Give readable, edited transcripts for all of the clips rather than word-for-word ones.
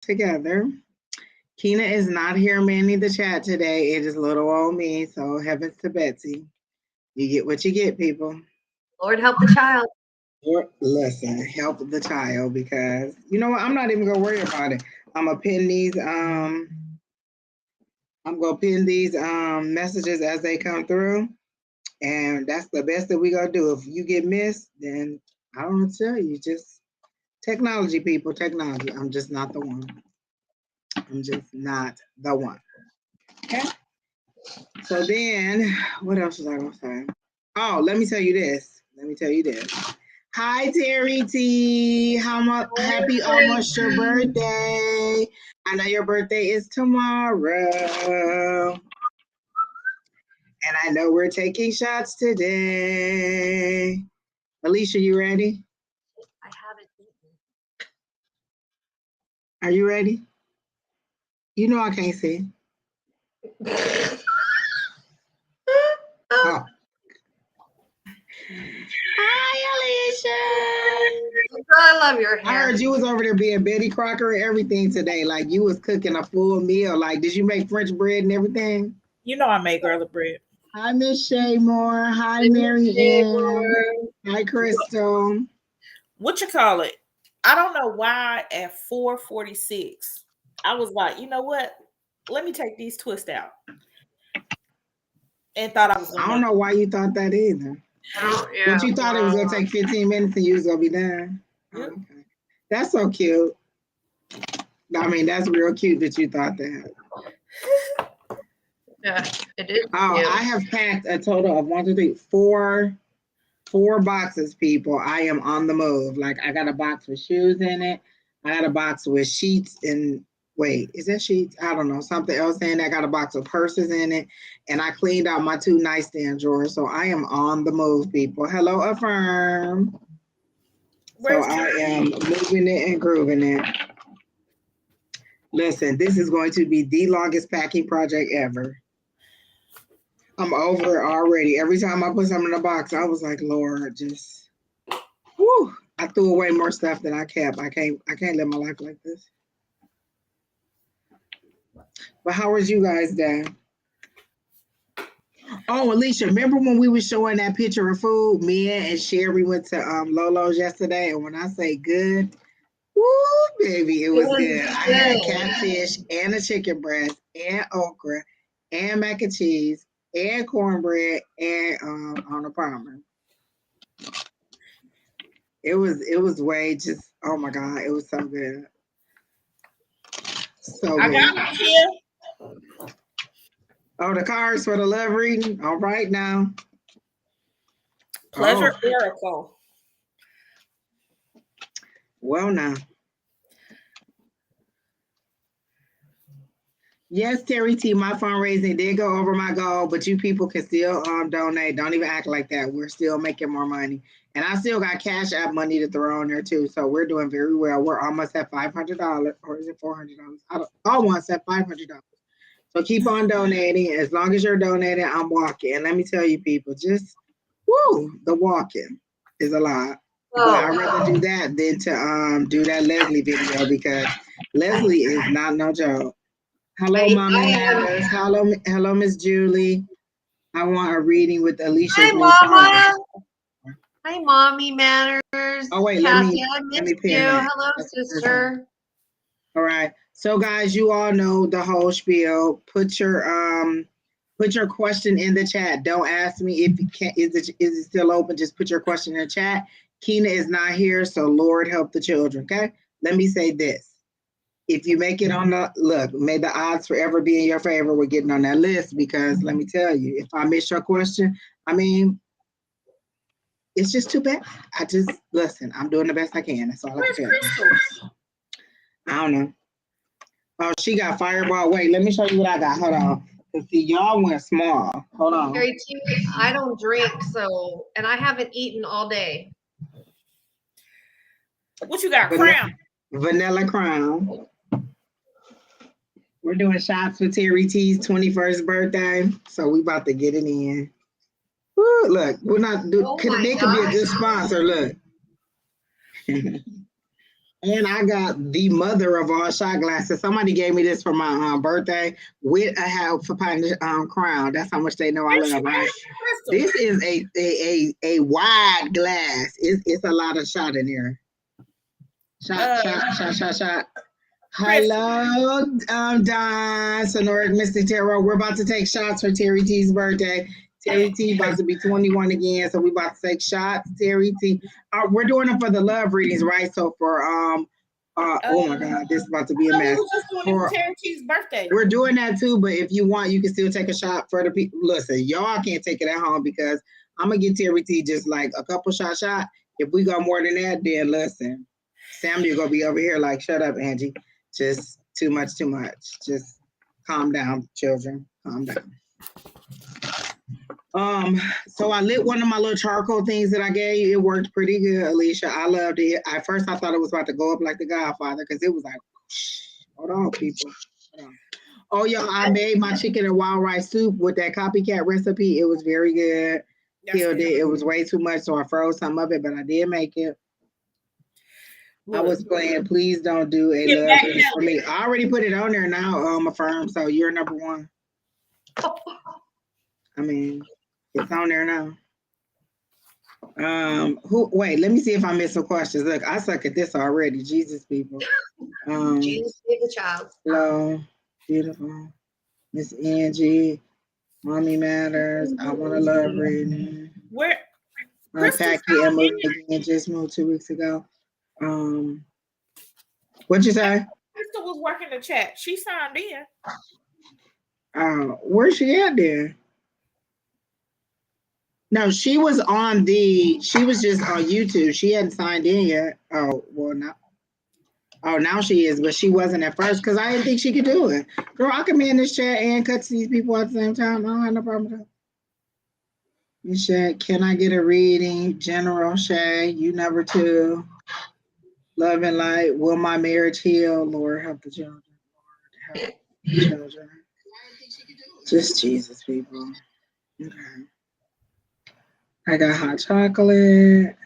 together. Keena is not here manning the chat today. It is little old me. So heavens to Betsy. You get what you get, people. Lord help the child. Or listen, help the child because you know what? I'm not even gonna worry about it. I'm gonna pin these. I'm gonna pin these messages as they come through, and that's the best that we gonna do. If you get missed, then I don't tell you. Just technology, people. Technology. I'm just not the one. I'm just not the one. Okay. So then, what else was I gonna say? Oh, let me tell you this. Let me tell you this. Hi, Terry T. How much? Happy almost your birthday. I know your birthday is tomorrow. And I know we're taking shots today. Alicia, you ready? I haven't eaten. Are you ready? You know I can't see. Oh. Hi, Alicia. I love your hair. I heard you was over there being Betty Crocker and everything today. Like you was cooking a full meal. Like, did you make French bread and everything? You know I make garlic bread. Hi, Miss Shay Moore. Hi, Mary Ann. Hi, Crystal. What you call it? I don't know why at 4:46 I was like, you know what? Let me take these twists out. And thought I was gonna I don't know why you thought that either. But you thought it was gonna take 15 minutes and you was gonna be done. Yep. Okay. That's so cute. I mean, that's real cute that you thought that. Yeah, it is. Oh, cute. I have packed a total of 1, 2, 3, 4 boxes, people. I am on the move. Like I got a box with shoes in it. I got a box with sheets and wait, is that sheets? I don't know, something else in it. I got a box of purses in it. And I cleaned out my 2 nightstand drawers. So I am on the move, people. Hello, Affirm. So I am moving it and grooving it. Listen, this is going to be the longest packing project ever. I'm over it already. Every time I put something in a box, I was like, Lord, just whew. I threw away more stuff than I kept. I can't live my life like this. But how was you guys day? Oh, Alicia, remember when we were showing that picture of food? Mia and Sherry went to Lolo's yesterday, and when I say good, woo, baby, it was good. I had catfish and a chicken breast and okra and mac and cheese and cornbread and on a Palmer. It was way just, oh my God, it was so good. So good. I got it here. Oh, the cards for the love reading. All right now. Pleasure Oracle. Well now. Yes, Terry T, my fundraising did go over my goal, but you people can still donate. Don't even act like that. We're still making more money. And I still got Cash App money to throw on there too. So we're doing very well. We're almost at $500, or is it $400? Almost at $500. So keep on donating. As long as you're donating, I'm walking. And let me tell you, people, just the walking is a lot. But I'd rather do that than to do that Leslie video because Leslie is not no joke. Hello, Mama Matters. Hello, Miss Julie. I want a reading with Alicia. Hi, Mama. Hi, Mommy Matters. Oh wait, Kathy, let me missed pin you. that. Hello, sister. All right. So guys, you all know the whole spiel. Put your question in the chat. Don't ask me if you can't. Is it still open? Just put your question in the chat. Keena is not here, so Lord help the children. Okay. Let me say this. If you make it on the look, may the odds forever be in your favor with getting on that list because let me tell you, if I miss your question, I mean, it's just too bad. I just listen. I'm doing the best I can. That's all I can tell you. I don't know. Oh, she got Fireball. Wait, let me show you what I got. Hold on. Cause see, y'all went small. Hold on. I don't drink, and I haven't eaten all day. What you got? Crown. Vanilla Crown. We're doing shots for Terry T's 21st birthday, so we about to get it in. Woo, look, we're not. They could be a good sponsor. Look. And I got the mother of all shot glasses. Somebody gave me this for my birthday with a half a pint crown. That's how much they know I love, right? This is a wide glass. It's a lot of shot in here. Shot. Hello, Don, Sonoric Mystic Tarot. We're about to take shots for Terry T's birthday. Terry T about to be 21 again, so we about to take shots. Terry T, we're doing them for the love readings, right? So for oh my God, this is about to be a mess. We were just doing it for Terry T's birthday. We're doing that too, but if you want, you can still take a shot for the people. Listen, y'all can't take it at home because I'm gonna get Terry T just like a couple shot. If we got more than that, then listen, Samuel gonna be over here like, shut up, Angie. Just too much. Just calm down, children. Calm down. So I lit one of my little charcoal things that I gave you. It worked pretty good, Alicia. I loved it. At first, I thought it was about to go up like the Godfather because it was like, hold on, people. Hold on. Oh, y'all, I made my chicken and wild rice soup with that copycat recipe. It was very good. Killed it. It was way too much, so I froze some of it, but I did make it. I was playing. Please don't do a love reading for me. I already put it on there now, Affirm. So you're number one. I mean, it's on there now. Wait, let me see if I missed some questions. Look, I suck at this already. Jesus, people. Jesus is a child. Hello, beautiful. Miss Angie. Mommy Matters. I want a love reading. Where? Packy and moved again, just moved 2 weeks ago. What'd you say? Crystal was working the chat. She signed in. Where's she at there? No, she was just on YouTube. She hadn't signed in yet. Oh, well, now. Oh, now she is, but she wasn't at first because I didn't think she could do it. Girl, I can be in this chat and cut to these people at the same time. I don't have no problem with that. Michelle, can I get a reading? General Shay, you number 2. Love and light. Will my marriage heal? Lord, help the children. Lord, help the children. Just Jesus, people. Okay. I got hot chocolate.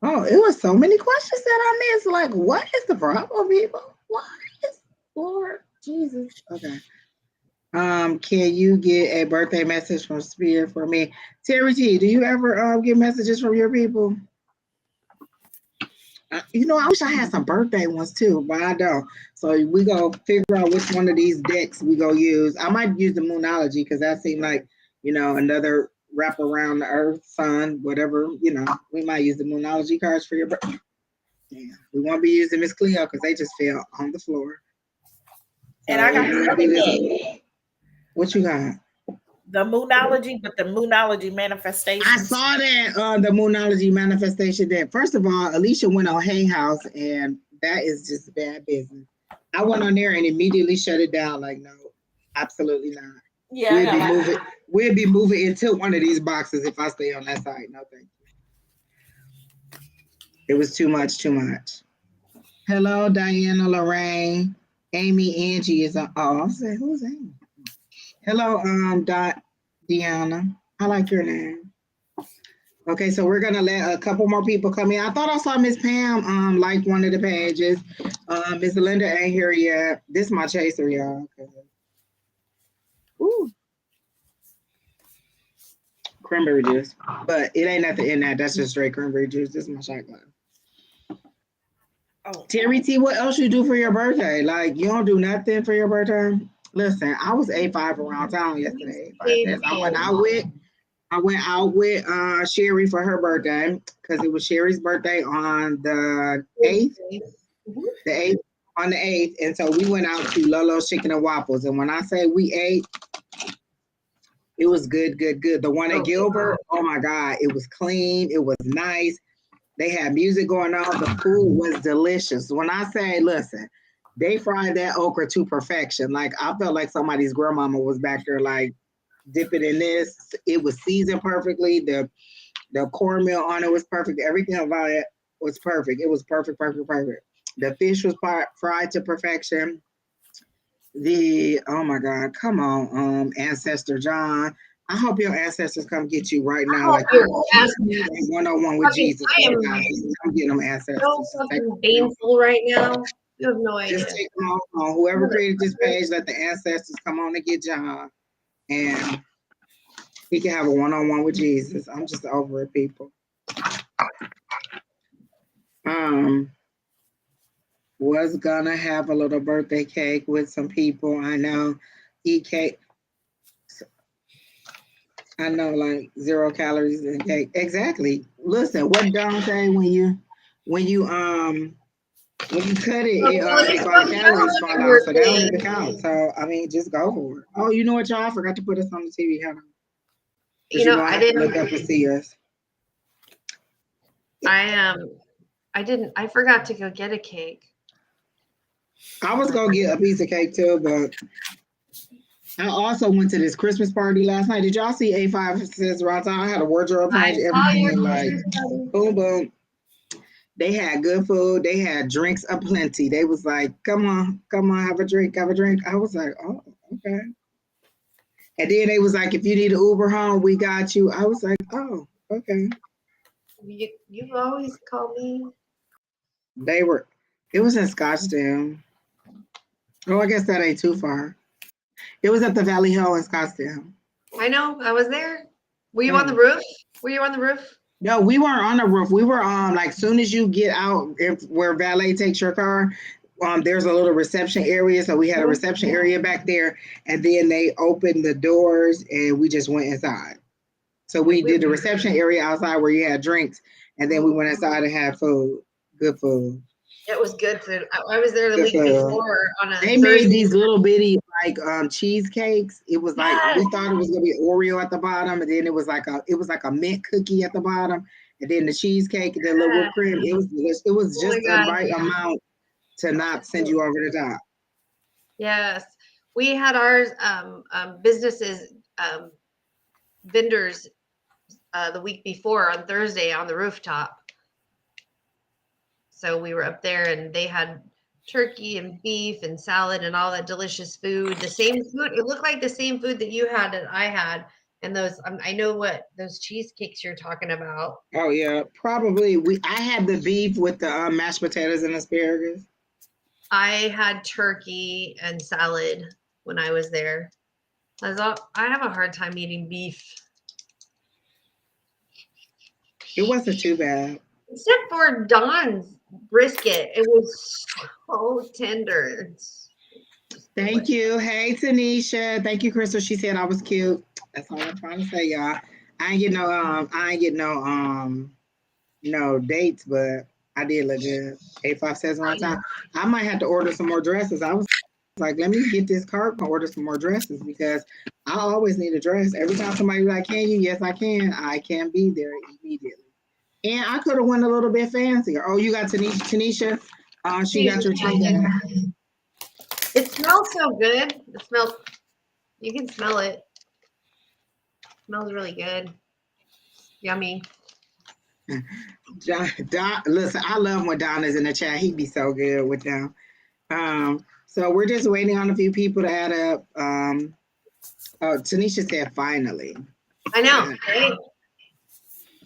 Oh, it was so many questions that I missed. Like, what is the problem, people? What is Lord Jesus? Okay. Can you get a birthday message from Spirit for me? Terry T, do you ever get messages from your people? I wish I had some birthday ones too, but I don't. So we go figure out which one of these decks we go use. I might use the Moonology because that seemed like, another wrap around the earth, sun, whatever, we might use the Moonology cards for your birthday. Yeah, we won't be using Miss Cleo because they just fell on the floor. And I got the what you got? The Moonology, but the Moonology manifestation. I saw that the Moonology manifestation deck. First of all, Alicia went on Hay House, and that is just bad business. I went on there and immediately shut it down. Like, no, absolutely not. Yeah, we'll be moving into one of these boxes if I stay on that side. No, thank you. It was too much. Hello, Diana, Lorraine, Amy, Angie is on. Oh, I said, who's Amy? Hello, Deanna. I like your name. Okay, so we're gonna let a couple more people come in. I thought I saw Miss Pam like one of the pages. Miss Linda ain't here yet. This is my chaser, y'all. Okay. Ooh. Cranberry juice. But it ain't nothing in that. That's just straight cranberry juice. This is my shot glass. Oh. Terry T, what else you do for your birthday? Like, you don't do nothing for your birthday? Listen, I was A5 around town yesterday. I went out with Sheri for her birthday because it was Sheri's birthday on the 8th. The 8th on the 8th. And so we went out to Lolo's Chicken and Waffles. And when I say we ate, it was good. The one at Gilbert, oh my God, it was clean. It was nice. They had music going on. The food was delicious. When I say, listen, they fried that okra to perfection. Like, I felt like somebody's grandmama was back there, like, dipping in this. It was seasoned perfectly. The cornmeal on it was perfect. Everything about it was perfect. It was perfect. The fish was fried to perfection. Oh my God, come on, Ancestor John. I hope your ancestors come get you right now. hope Like your ancestors- 101 with Fucking- Jesus. I am Come get them ancestors. so Just take fucking painful right now. You have no idea. Just take them on. Whoever created this page, let the ancestors come on and get John. And he can have a one-on-one with Jesus. I'm just over it, people. Was gonna have a little birthday cake with some people. I know. Eat cake. I know, like 0 calories in cake. Exactly. Listen, what Don say when you cut it, all the calories fall out, so that don't even count. So I mean, just go for it. Oh, you know what, y'all? I forgot to put us on the TV. Hold on. You know, I didn't look up and see us. I didn't. I forgot to go get a cake. I was gonna get a piece of cake too, but I also went to this Christmas party last night. Did y'all see A5says and Sheri? I had a wardrobe change, everything, like boom, boom. They had good food. They had drinks aplenty. They was like, come on, have a drink, have a drink. I was like, oh, okay. And then they was like, if you need an Uber home, we got you. I was like, oh, okay. You always call me. It was in Scottsdale. Oh, I guess that ain't too far. It was at the Valley Hill in Scottsdale. I know. I was there. Were you on the roof? Were you on the roof? No, we weren't on the roof. We were like soon as you get out, where valet takes your car, there's a little reception area. So we had a reception area back there, and then they opened the doors and we just went inside. So we did the reception area outside where you had drinks, and then we went inside and had food. Good food. It was good food. I was there the week before on a They made these little bitty like cheesecakes. It was like we thought it was gonna be Oreo at the bottom, and then it was like a mint cookie at the bottom, and then the cheesecake and the little whipped cream. It was just the right amount to not send you over the top. Yes, we had ours businesses vendors the week before on Thursday on the rooftop. So we were up there and they had turkey and beef and salad and all that delicious food. The same food. It looked like the same food that you had and I had. And those, I know what those cheesecakes you're talking about. Oh yeah, probably. I had the beef with the mashed potatoes and asparagus. I had turkey and salad when I was there. I have a hard time eating beef. It wasn't too bad. Except for Dawn's brisket. It was so tender. Thank you. Hey, Tanisha. Thank you, Crystal. She said I was cute. That's all I'm trying to say, y'all. I ain't get no dates, but I did look good. A5says one time. I might have to order some more dresses. I was like, let me get this cart and order some more dresses because I always need a dress. Every time somebody's like, can you? Yes, I can. I can be there immediately. And I could have went a little bit fancier. Oh, you got Tanisha? She got your tree. It smells so good. You can smell it. It smells really good. Yummy. Don, listen, I love when Don is in the chat. He'd be so good with them. So we're just waiting on a few people to add up. Tanisha said finally. I know, right?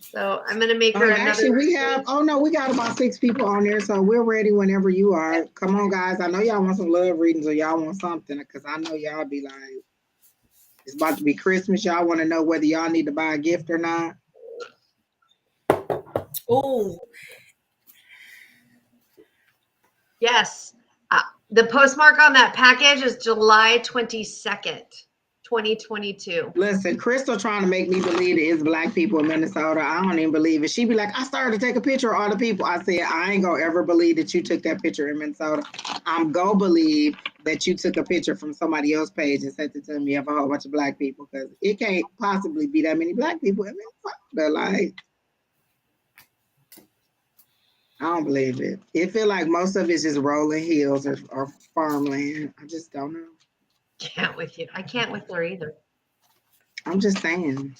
So I'm gonna make her another. Actually, we got about 6 people on there, so we're ready whenever you are. Come on, guys. I know y'all want some love readings or y'all want something, because I know y'all be like, it's about to be Christmas. Y'all want to know whether y'all need to buy a gift or not. Oh, yes. The postmark on that package is July 22nd, 2022. Listen, Crystal trying to make me believe that it's Black people in Minnesota. I don't even believe it. She be like, I started to take a picture of all the people. I said, I ain't gonna ever believe that you took that picture in Minnesota. I'm gonna believe that you took a picture from somebody else's page and sent it to me of a whole bunch of Black people, because it can't possibly be that many Black people in Minnesota. Like, I don't believe it. It feel like most of it's just rolling hills or farmland. I just don't know. Can't with you. I can't with her either. I'm just saying.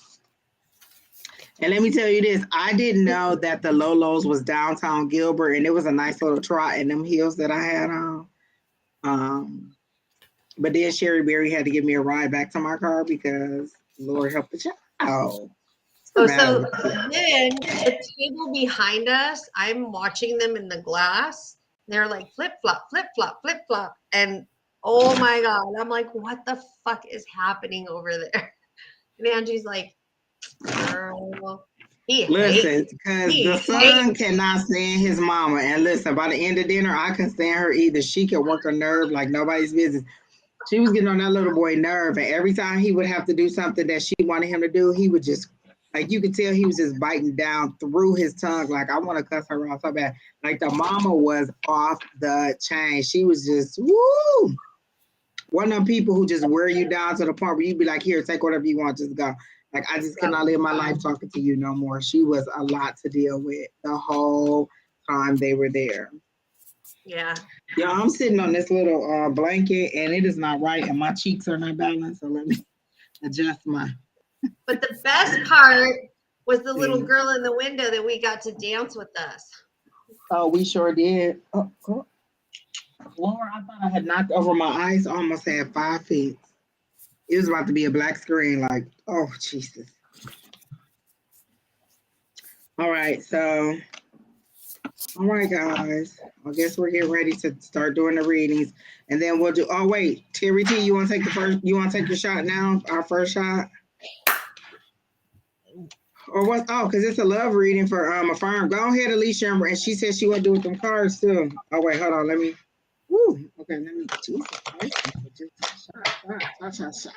And let me tell you this, I didn't know that the Lolo's was downtown Gilbert, and it was a nice little trot in them hills that I had on. But then Sheri Berry had to give me a ride back to my car because Lord help the child. Oh, so then the table behind us, I'm watching them in the glass. They're like flip flop, flip flop, flip flop. And oh my God, I'm like, what the fuck is happening over there? And Angie's like, girl, listen, because the son cannot stand his mama. And listen, by the end of dinner, I couldn't stand her either. She could work a nerve like nobody's business. She was getting on that little boy nerve. And every time he would have to do something that she wanted him to do, he would just, like, you could tell he was just biting down through his tongue. Like, I want to cuss her off so bad. Like, the mama was off the chain. She was just, woo! One of them people who just wear you down to the point where you'd be like, here, take whatever you want, just go. Like, I just cannot live my life talking to you no more. She was a lot to deal with the whole time they were there. Yeah. Yeah, I'm sitting on this little blanket, and it is not right, and my cheeks are not balanced, so let me adjust my... But the best part was the little girl in the window that we got to dance with us. Oh, we sure did. Oh, Lord, I thought I had knocked over my ice. I almost had 5 feet. It was about to be a black screen. Like, oh, Jesus. All right, so, all right, guys. I guess we're getting ready to start doing the readings, and then we'll do. Oh, wait, Terry T, you want to take the first? You want to take your shot now? Our first shot. Or what? Oh, because it's a love reading for Affirm. Go ahead, Alicia, and she said she want to do with them cards too. Oh wait, hold on. Let me. Woo. Okay, let me. Jesus Christ. Shot.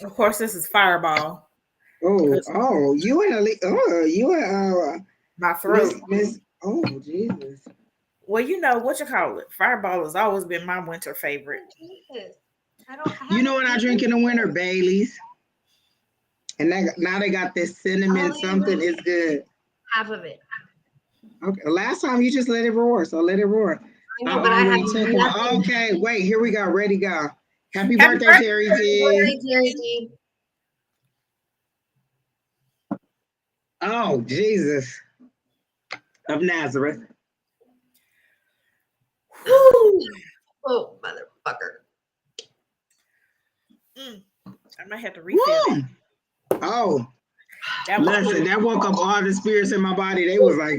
Of course, this is Fireball. Oh, you and Ali. Oh, you and my throat. Miss. Oh, Jesus. Well, you know what you call it. Fireball has always been my winter favorite. You know what I drink in the winter? Bailey's. And now they got this cinnamon something. It's good. Half of it. Okay. Last time you just let it roar, so let it roar. I know, but I have nothing. Okay, wait. Here we go. Ready, go. Happy birthday, Terry T. Oh, Jesus of Nazareth. Woo. Oh, motherfucker. I might have to refill it. Oh, listen, that woke up all the spirits in my body. They was like,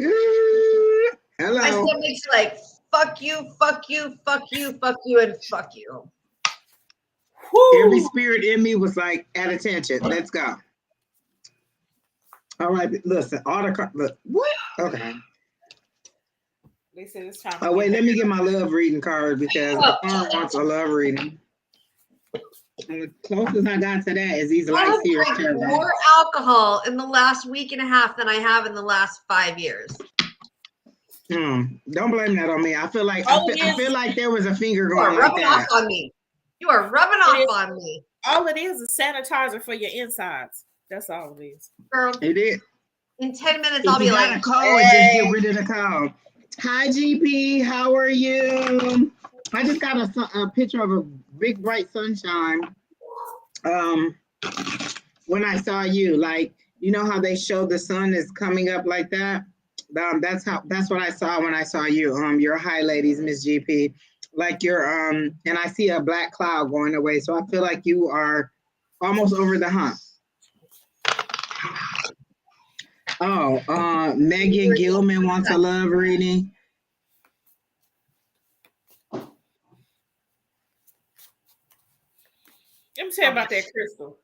hello. My stomach's like, fuck you, fuck you, fuck you, fuck you, and fuck you. Every spirit in me was like, at attention. Let's go. All right, listen, all the look. What? Okay. They said it's time. Oh, wait, let me get my love reading card because the farm wants a love reading. And the closest I got to that is these lights here. I have drank more alcohol in the last week and a half than I have in the last 5 years. Don't blame that on me. I feel like I feel like there was a finger going like that. You are rubbing off on me. You are rubbing off on me. All it is sanitizer for your insides. That's all it is. Girl, it is. In 10 minutes, I'll be like, call hey. Just get rid of the call. Hi, GP. How are you? I just got a picture of a big bright sunshine. When I saw you, like, you know how they show the sun is coming up like that. That's what I saw when I saw you. You're high, ladies, Miss GP. Like you're and I see a black cloud going away. So I feel like you are almost over the hump. Oh, Megan Gilman wants a love reading. Let me tell you about that Crystal.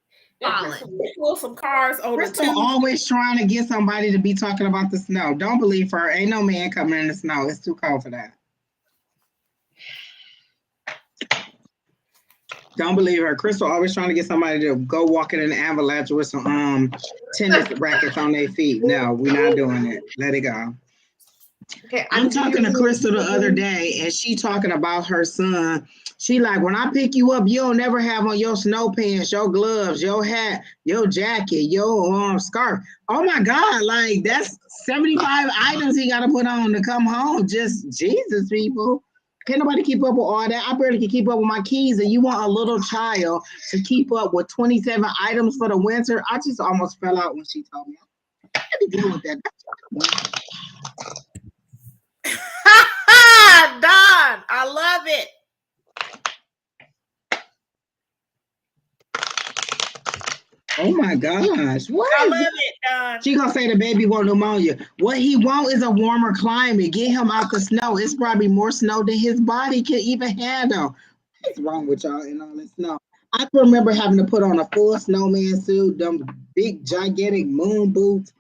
Pull some cars over. Crystal always trying to get somebody to be talking about the snow. Don't believe her. Ain't no man coming in the snow. It's too cold for that. Don't believe her. Crystal always trying to get somebody to go walking in an avalanche with some tennis rackets on their feet. No, we're not doing it. Let it go. Okay, I'm talking to Crystal the other day, and she talking about her son. She like, when I pick you up, you'll never have on your snow pants, your gloves, your hat, your jacket, your scarf. Oh my God, like that's 75 items he got to put on to come home. Just Jesus, people. Can't nobody keep up with all that. I barely can keep up with my keys, and you want a little child to keep up with 27 items for the winter. I just almost fell out when she told me. I can't deal with that. Don, I love it. Oh my gosh. What I is love it? it, Don. She gonna say the baby want pneumonia. What he want is a warmer climate. Get him out the snow. It's probably more snow than his body can even handle. What's wrong with y'all and all this snow? I can remember having to put on a full snowman suit, them big gigantic moon boots,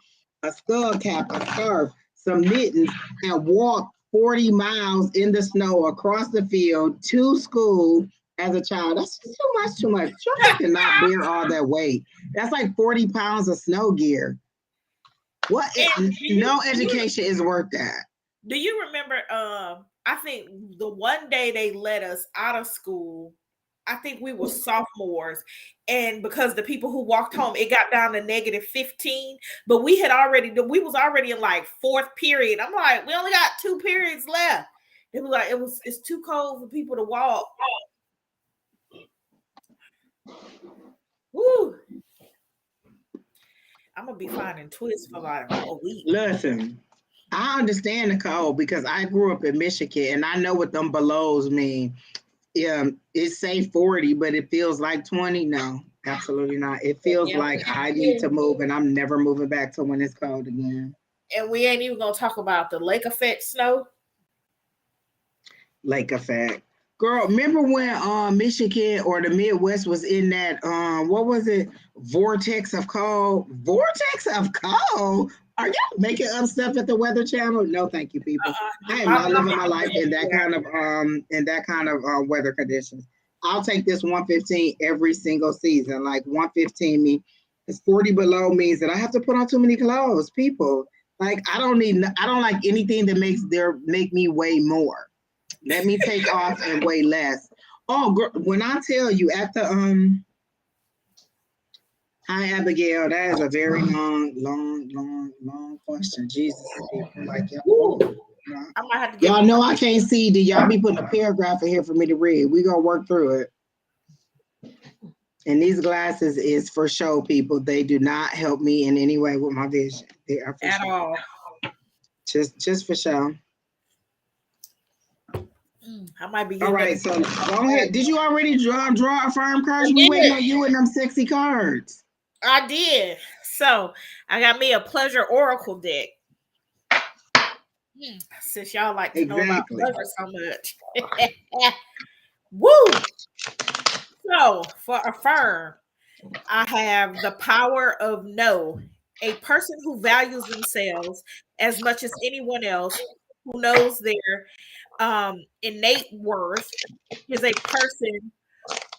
a skull cap, a scarf, some mittens, and walk 40 miles in the snow across the field to school as a child. That's just too much, too much. Children cannot bear all that weight. That's like 40 pounds of snow gear. What? And No education is worth that. do you remember? I think the one day they let us out of school, I think we were sophomores, and because the people who walked home, it got down to -15. But we was already in like fourth period. I'm like, we only got 2 periods left. It was like it's too cold for people to walk. Woo! I'm gonna be finding twists for like a week. Listen, I understand the cold because I grew up in Michigan and I know what them belows mean. It say 40, but it feels like 20. No, absolutely not. It feels like I need to move and I'm never moving back to when it's cold again. And we ain't even gonna talk about the lake effect snow. Lake effect. Girl, remember when Michigan or the Midwest was in that what was it? Vortex of cold? Vortex of cold? Are y'all making up stuff at the Weather Channel? No, thank you, people. I am not living my life in that kind of weather conditions. I'll take this 115 every single season. Like 115 me, it's 40 below means that I have to put on too many clothes. People, like I don't like anything that make me weigh more. Let me take off and weigh less. Oh, girl, when I tell you at the hi Abigail, that is a very long question. Jesus, people like I might have to y'all know I can't see. Do y'all be putting a paragraph in here for me to read? We gonna work through it. And these glasses is for show, people. They do not help me in any way with my vision. They are for at show. all. Just for show. I might be. All right, so go ahead. Did you already draw a firm cards? We waiting on you and them sexy cards. I did. So I got me a pleasure oracle deck. Since y'all like to know about pleasure so much. Woo! So for a firm, I have the power of no. A person who values themselves as much as anyone else, who knows their innate worth, is a person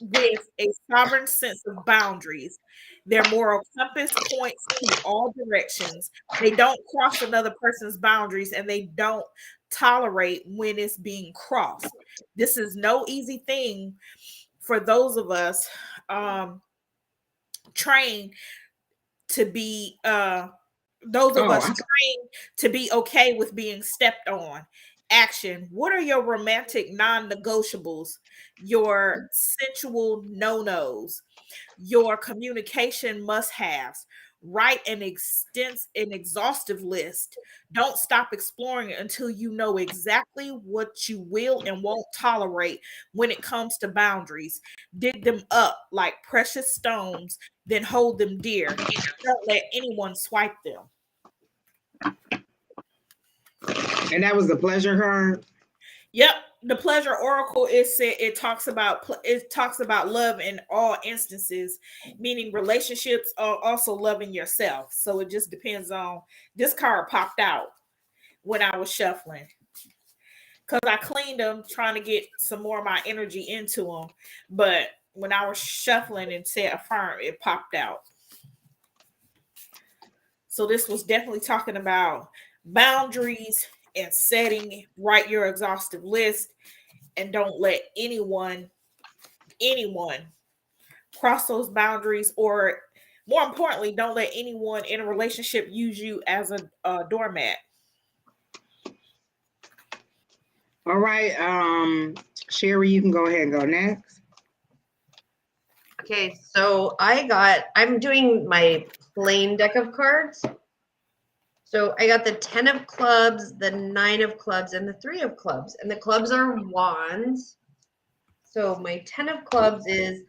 with a sovereign sense of boundaries. Their moral compass points to all directions. They don't cross another person's boundaries and they don't tolerate when it's being crossed. This is no easy thing for those of us trained to be trained to be okay with being stepped on. Action. What are your romantic non-negotiables? Your sensual no-nos? Your communication must-haves? Write an exhaustive list. Don't stop exploring until you know exactly what you will and won't tolerate when it comes to boundaries. Dig them up like precious stones, then hold them dear. Don't let anyone swipe them. And that was the pleasure card. Yep, the pleasure oracle it talks about love in all instances, meaning relationships are also loving yourself. So it just depends on. This card popped out when I was shuffling because I cleaned them trying to get some more of my energy into them, but when I was shuffling and said affirm, it popped out. So this was definitely talking about boundaries and setting. Write your exhaustive list and don't let anyone cross those boundaries, or more importantly, don't let anyone in a relationship use you as a doormat. All right, Sheri, you can go ahead and go next. Okay, so I'm doing my plain deck of cards. So I got the 10 of clubs, the 9 of clubs, and the 3 of clubs. And the clubs are wands. So my 10 of clubs is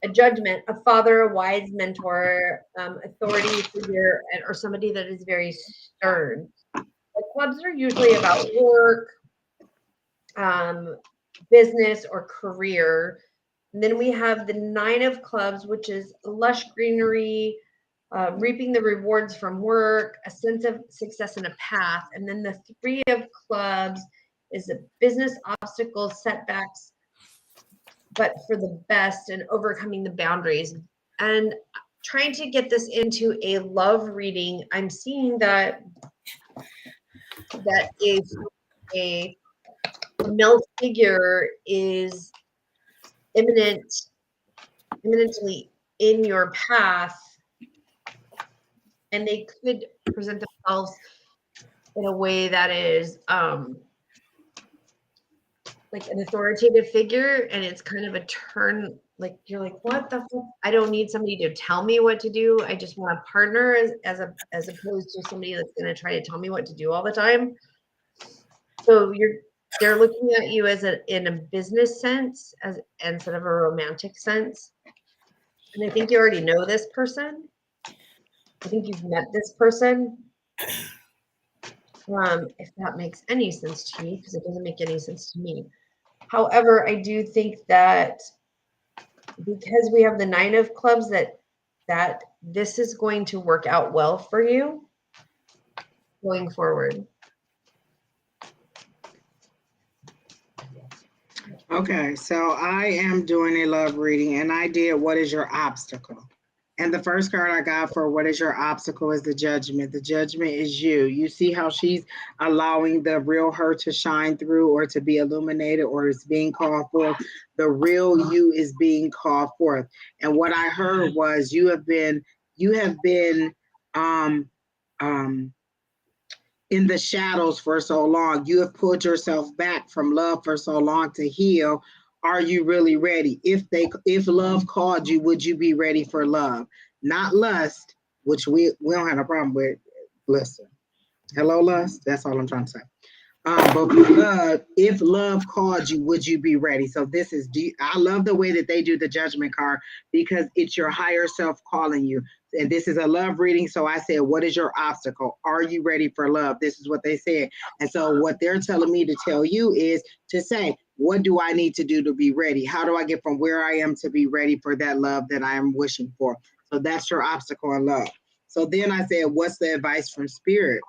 a judgment, a father, a wise mentor, authority figure, or somebody that is very stern. The clubs are usually about work, business, or career. And then we have the 9 of clubs, which is lush greenery, reaping the rewards from work, a sense of success and a path. And then the 3 of clubs is a business obstacles, setbacks, but for the best, and overcoming the boundaries. And trying to get this into a love reading, I'm seeing that is a male figure is imminently in your path, and they could present themselves in a way that is like an authoritative figure, and it's kind of a turn, like you're like, what the fuck? I don't need somebody to tell me what to do. I just want a partner as opposed to somebody that's going to try to tell me what to do all the time. So they're looking at you as in a business sense as instead of a romantic sense. And I think you already know this person. I think you've met this person. If that makes any sense to you, because it doesn't make any sense to me. However, I do think that because we have the 9 of clubs, that this is going to work out well for you going forward. Okay, so I am doing a love reading, and I did what is your obstacle? And the first card I got for what is your obstacle is the Judgment. The Judgment is you. You see how she's allowing the real her to shine through or to be illuminated or is being called forth. The real you is being called forth. And what I heard was you have been in the shadows for so long. You have pulled yourself back from love for so long to heal. Are you really ready? If love called you, would you be ready for love? Not lust, which we don't have a problem with. Listen, hello, lust. That's all I'm trying to say. But love, if love called you, would you be ready? So this is, I love the way that they do the Judgment card because it's your higher self calling you. And this is a love reading. So I said, what is your obstacle? Are you ready for love? This is what they said. And so what they're telling me to tell you is to say, what do I need to do to be ready? How do I get from where I am to be ready for that love that I am wishing for? So that's your obstacle in love. So then I said, what's the advice from Spirit?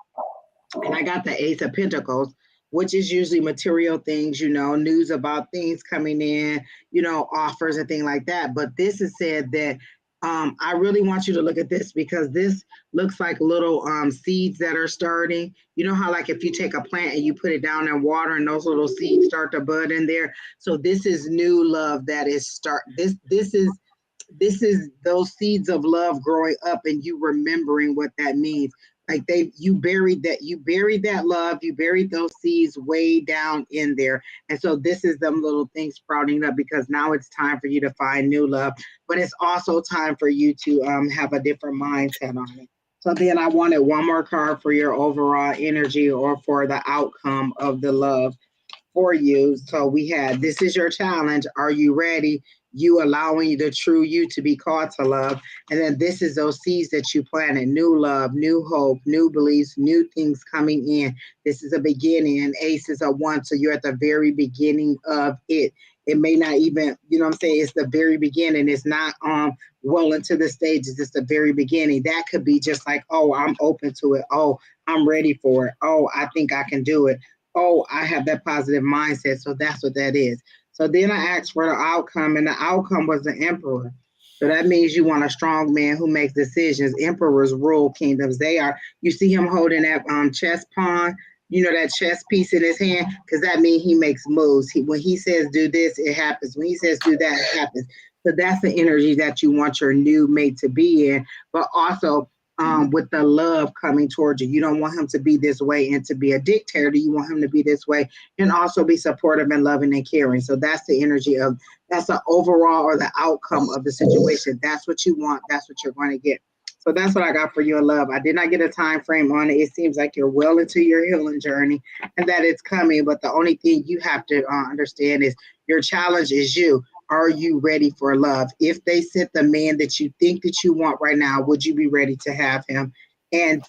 And I got the Ace of Pentacles, which is usually material things, news about things coming in, offers and things like that. But this is said that I really want you to look at this because this looks like little seeds that are starting. You know how like if you take a plant and you put it down in water and those little seeds start to bud in there. So this is new love that is this is those seeds of love growing up and you remembering what that means. Like you buried that love, you buried those seeds way down in there. And so this is them little things sprouting up because now it's time for you to find new love, but it's also time for you to have a different mindset on it. So then I wanted one more card for your overall energy or for the outcome of the love for you. So we had, this is your challenge. Are you ready? You allowing the true you to be called to love. And then this is those seeds that you planted, new love, new hope, new beliefs, new things coming in. This is a beginning, and Ace is a 1. So you're at the very beginning of it. It may not even, it's the very beginning. It's not well into the stages. It's the very beginning. That could be just like, oh, I'm open to it. Oh, I'm ready for it. Oh, I think I can do it. Oh, I have that positive mindset. So that's what that is. So then I asked for the outcome, and the outcome was the Emperor. So that means you want a strong man who makes decisions. Emperors rule kingdoms. You see him holding that chess pawn, that chess piece in his hand, because that means he makes moves. When he says do this, it happens. When he says do that, it happens. So that's the energy that you want your new mate to be in, but also with the love coming towards you. You don't want him to be this way and to be a dictator. You want him to be this way and also be supportive and loving and caring. So that's the energy that's the overall or the outcome of the situation. That's what you want. That's what you're going to get. So that's what I got for you in love. I did not get a time frame on it. It seems like you're well into your healing journey and that it's coming. But the only thing you have to understand is your challenge is you. Are you ready for love? If they sent the man that you think that you want right now, would you be ready to have him and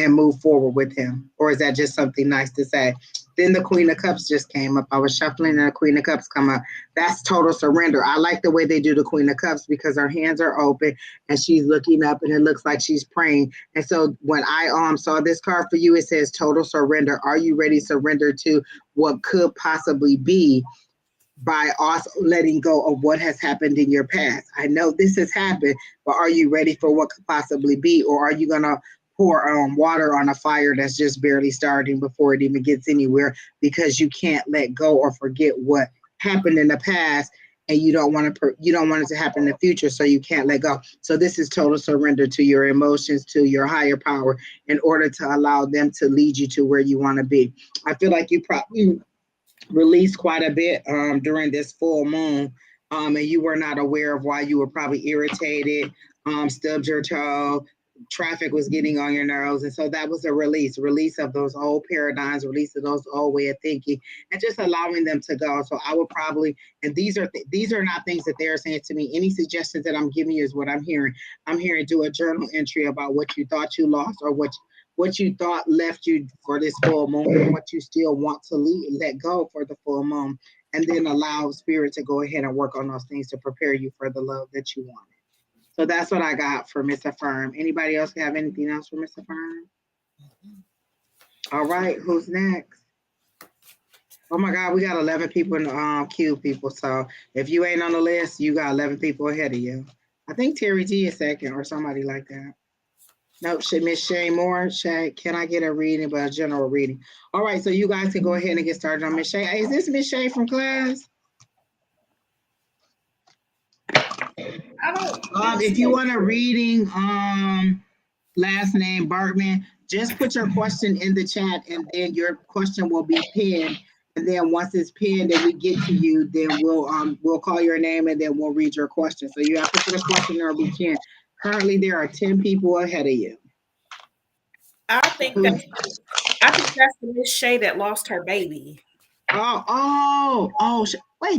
move forward with him? Or is that just something nice to say? Then the Queen of Cups just came up. I was shuffling and the Queen of Cups come up. That's total surrender. I like the way they do the Queen of Cups because her hands are open and she's looking up and it looks like she's praying. And so when I saw this card for you, it says total surrender. Are you ready to surrender to what could possibly be by also letting go of what has happened in your past? I know this has happened, but are you ready for what could possibly be? Or are you going to pour water on a fire that's just barely starting before it even gets anywhere because you can't let go or forget what happened in the past and you don't want it to happen in the future, so you can't let go. So this is total surrender to your emotions, to your higher power, in order to allow them to lead you to where you want to be. I feel like you probably released quite a bit during this full moon, and you were not aware of why you were probably irritated, stubbed your toe, traffic was getting on your nerves, and so that was a release of those old paradigms, release of those old way of thinking, and just allowing them to go. So I would probably, and these are not things that they're saying to me. Any suggestions that I'm giving you is what I'm hearing. I'm hearing do a journal entry about what you thought you lost or what you thought left you for this full moon and what you still want to let go for the full moon, and then allow spirit to go ahead and work on those things to prepare you for the love that you wanted. So that's what I got for Miss Affirm. Anybody else have anything else for Miss Affirm? All right, who's next? Oh my God, we got 11 people in the queue, people. So if you ain't on the list, you got 11 people ahead of you. I think Terry G is second or somebody like that. Nope, Miss Shay Moore. Shay, can I get a reading, but a general reading? All right, so you guys can go ahead and get started on Miss Shay. Hey, is this Miss Shay from class? If you want a reading, last name Bergman, just put your question in the chat, and then your question will be pinned. And then once it's pinned and we get to you, then we'll call your name and then we'll read your question. So you have to put a question or we can. Currently, there are 10 people ahead of you. I think that's the Miss Shay that lost her baby. Wait,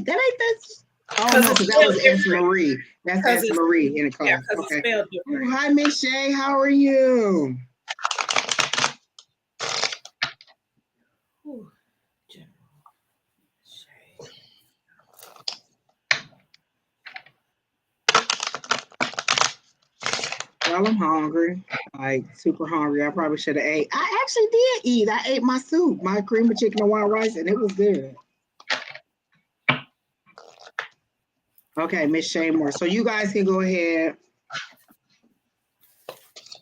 that ain't this. Oh no, because that was S. Marie. That's S. Marie in the class. Yeah, okay. It's spelled different. Hi, Miss Shay. How are you? Well, I'm hungry, like super hungry. I probably should have ate. I actually did eat. I ate my soup, my cream of chicken and white rice, and it was good. Okay, Miss Shaymore. So you guys can go ahead.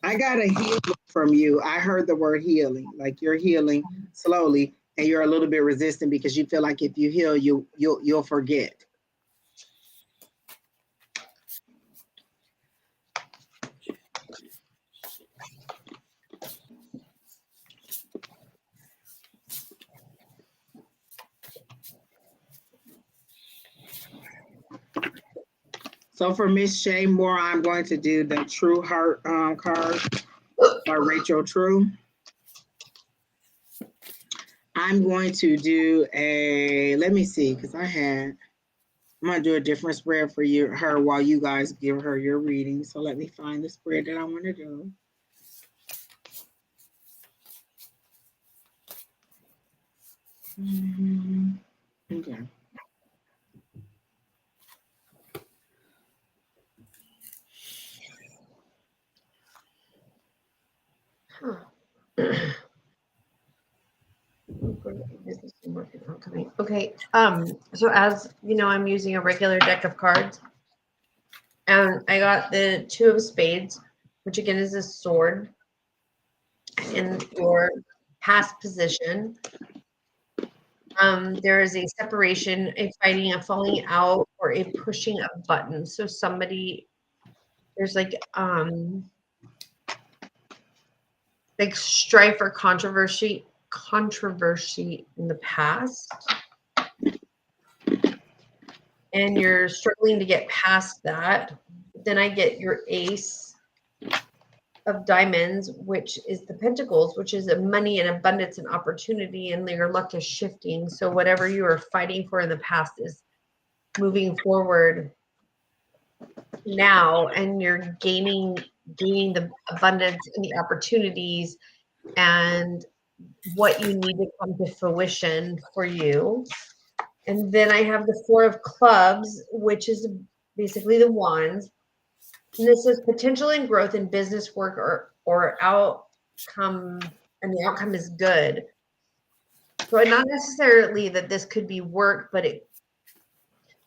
I got a healing from you. I heard the word healing, like you're healing slowly, and you're a little bit resistant because you feel like if you heal, you'll forget. So for Miss Shay Moore, I'm going to do the True Heart card by Rachel True. I'm going to do let me see, because I'm going to do a different spread for her while you guys give her your reading. So let me find the spread that I want to do. Okay. Okay. So as you know, I'm using a regular deck of cards, and I got the Two of Spades, which again is a sword in your past position. There is a separation, a fighting, a falling out, or a pushing a button. So there's like strife or controversy in the past, and you're struggling to get past that. Then I get your Ace of Diamonds, which is the Pentacles, which is money and abundance and opportunity, and your luck is shifting. So whatever you were fighting for in the past is moving forward now, and you're gaining the abundance and the opportunities and what you need to come to fruition for you. And then I have the Four of Clubs, which is basically the wands. And this is potential and growth in business work or outcome, and the outcome is good. So not necessarily that this could be work, but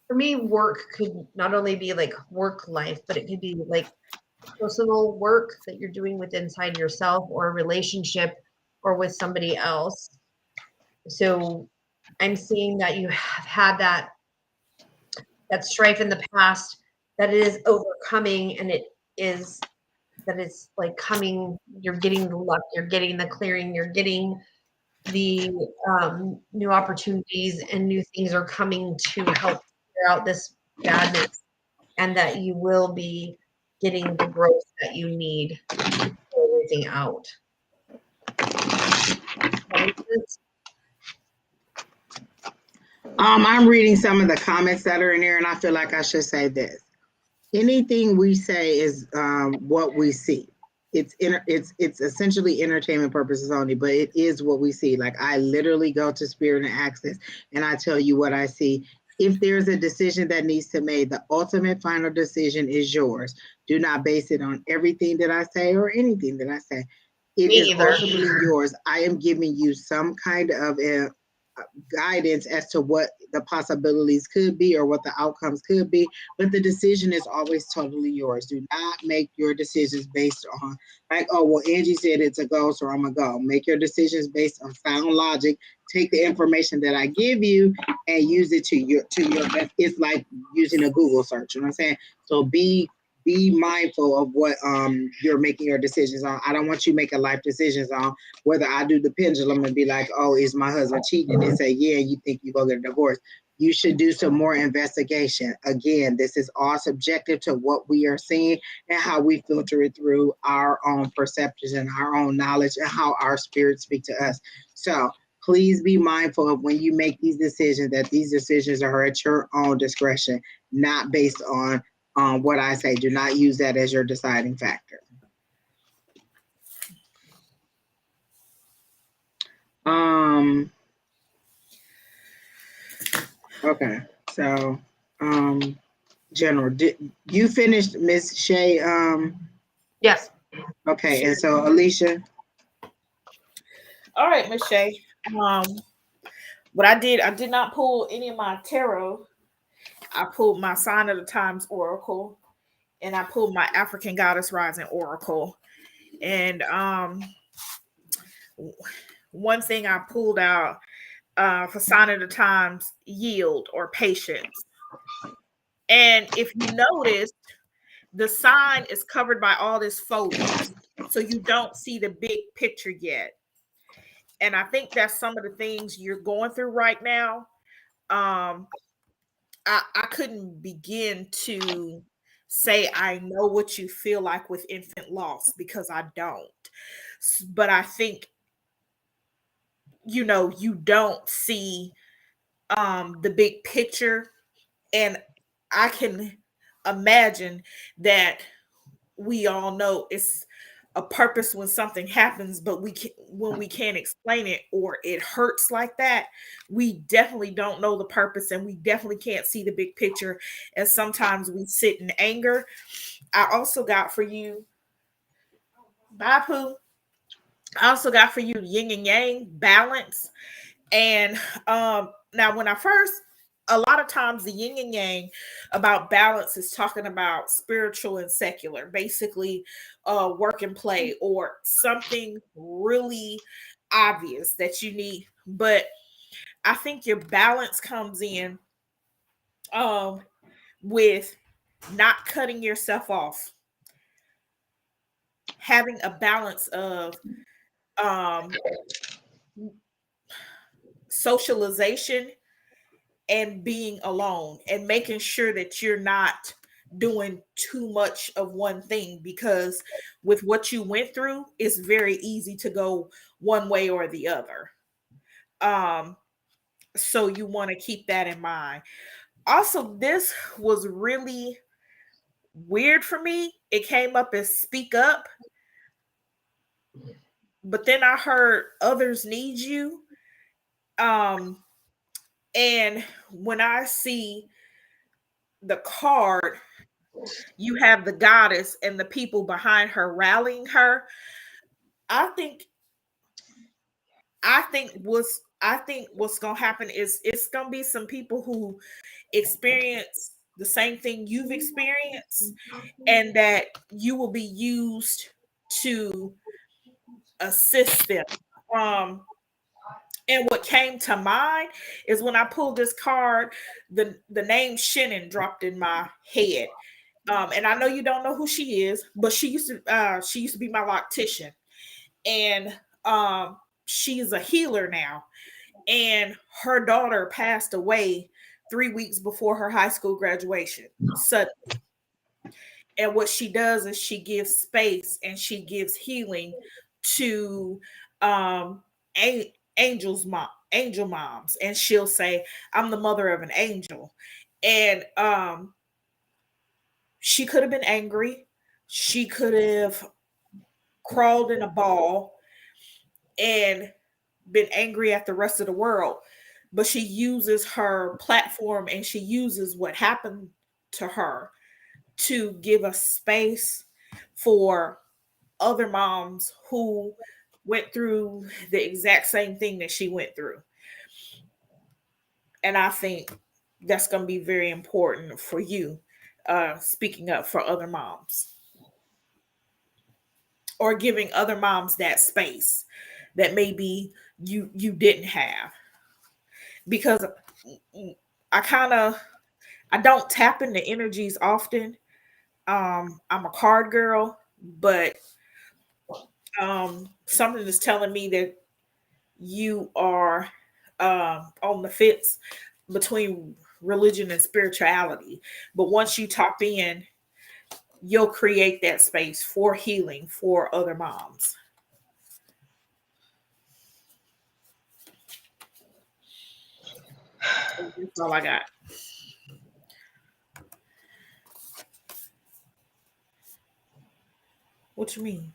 for me, work could not only be like work life, but it could be like personal work that you're doing with inside yourself, or a relationship, or with somebody else. So I'm seeing that you have had that strife in the past, that it is overcoming, and it's like coming, you're getting the luck, you're getting the clearing, you're getting the new opportunities, and new things are coming to help clear out this badness, and that you will be getting the growth that you need to pull everything out. I'm reading some of the comments that are in here, and I feel like I should say this. Anything we say is what we see. It's essentially entertainment purposes only, but it is what we see. Like, I literally go to Spirit and Access, and I tell you what I see. If there's a decision that needs to be made, the ultimate final decision is yours. Do not base it on everything that I say or anything that I say. It is ultimately yours. I am giving you some kind of a guidance as to what the possibilities could be or what the outcomes could be, but the decision is always totally yours. Do not make your decisions based on like, oh, well, Angie said it's a go, so I'm gonna go. Make your decisions based on sound logic. Take the information that I give you and use it to your best. It's like using a Google search, you know what I'm saying? So be mindful of what you're making your decisions on. I don't want you making life decisions on whether I do the pendulum and be like, oh, is my husband cheating? And say, yeah, you think you go get a divorce. You should do some more investigation. Again, this is all subjective to what we are seeing and how we filter it through our own perceptions and our own knowledge and how our spirits speak to us. So please be mindful of when you make these decisions, that these decisions are at your own discretion, not based on what I say. Do not use that as your deciding factor. Okay, so General, did you finish, Miss Shay? Yes. Okay, and so Alicia. All right, Miss Shay. What I did not pull any of my tarot. I pulled my Sign of the Times Oracle, and I pulled my African Goddess Rising Oracle. And one thing I pulled out for Sign of the Times, yield or patience. And if you notice, the sign is covered by all this foliage, so you don't see the big picture yet. And I think that's some of the things you're going through right now. I couldn't begin to say I know what you feel like with infant loss, because I don't. But I think, you don't see the big picture, and I can imagine that we all know it's a purpose when something happens, but when we can't explain it or it hurts like that, we definitely don't know the purpose, and we definitely can't see the big picture. And sometimes we sit in anger. I also got for you, bye Pooh. I also got for you yin and yang, balance. And now when I first, a lot of times the yin and yang about balance is talking about spiritual and secular, basically work and play, or something really obvious that you need. But I think your balance comes in with not cutting yourself off, having a balance of socialization and being alone, and making sure that you're not doing too much of one thing, because with what you went through, it's very easy to go one way or the other. So you want to keep that in mind. Also, this was really weird for me. It came up as speak up, but then I heard others need you. And when I see the card, you have the goddess and the people behind her rallying her. I think what's gonna happen is it's gonna be some people who experience the same thing you've experienced, and that you will be used to assist them. And what came to mind is when I pulled this card, the name Shannon dropped in my head. And I know you don't know who she is, but she used to be my loctician, and she's a healer now. And her daughter passed away 3 weeks before her high school graduation suddenly. And what she does is she gives space and she gives healing to angel moms, and she'll say, I'm the mother of an angel. And she could have been angry, she could have crawled in a ball and been angry at the rest of the world, but she uses her platform and she uses what happened to her to give a space for other moms who went through the exact same thing that she went through. And I think that's going to be very important for you, speaking up for other moms or giving other moms that space that maybe you didn't have. Because I don't tap into energies often. I'm a card girl, but something is telling me that you are on the fence between religion and spirituality. But once you tap in, you'll create that space for healing for other moms. That's all I got. What you mean?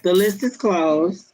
The list is closed.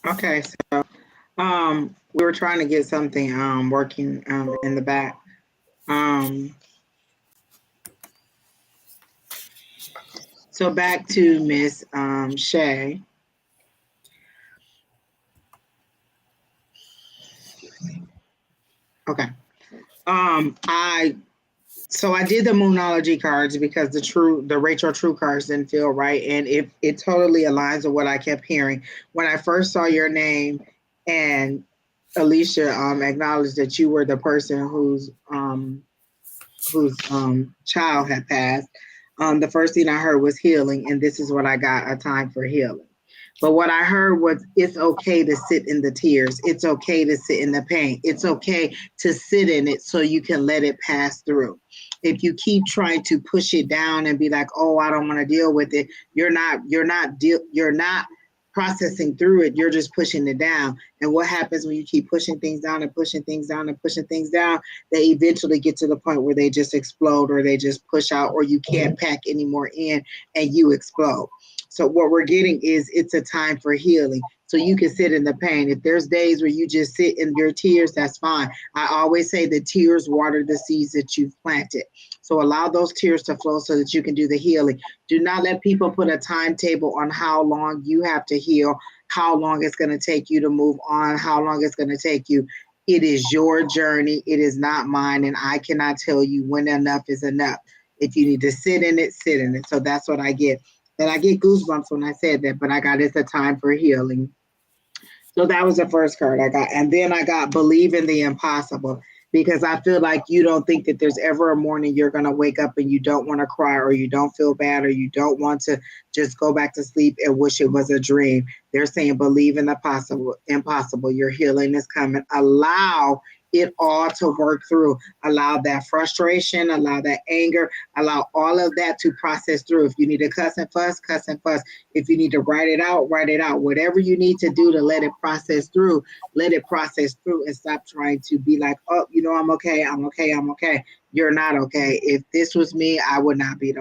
Okay, so we were trying to get something working in the back. So back to Miss Shay. Okay. I did the Moonology cards because the Rachel True cards didn't feel right, and it totally aligns with what I kept hearing when I first saw your name, and Alicia acknowledged that you were the person whose child had passed. The first thing I heard was healing, and this is what I got: a time for healing. But what I heard was it's okay to sit in the tears. It's okay to sit in the pain. It's okay to sit in it so you can let it pass through. If you keep trying to push it down and be like, oh, I don't want to deal with it, you're not processing through it. You're just pushing it down. And what happens when you keep pushing things down and pushing things down and pushing things down, they eventually get to the point where they just explode, or they just push out, or you can't pack any more in and you explode. So what we're getting is it's a time for healing. so you can sit in the pain. If there's days where you just sit in your tears, that's fine. I always say the tears water the seeds that you've planted. So allow those tears to flow so that you can do the healing. Do not let people put a timetable on how long you have to heal, how long it's going to take you to move on, how long it's going to take you. It is your journey. It is not mine. And I cannot tell you when enough is enough. If you need to sit in it, sit in it. So that's what I get. And I get goosebumps when I said that, but I got it's a time for healing. So that was the first card I got. And then I got believe in the impossible, because I feel like you don't think that there's ever a morning you're going to wake up and you don't want to cry, or you don't feel bad, or you don't want to just go back to sleep and wish it was a dream. They're saying believe in the impossible. Your healing is coming. Allow it all to work through. Allow that frustration, allow that anger, allow all of that to process through. If you need to cuss and fuss, cuss and fuss. If you need to write it out, write it out. Whatever you need to do to let it process through, let it process through, and stop trying to be like, oh, I'm okay, I'm okay, I'm okay. You're not okay. If this was me, I would not be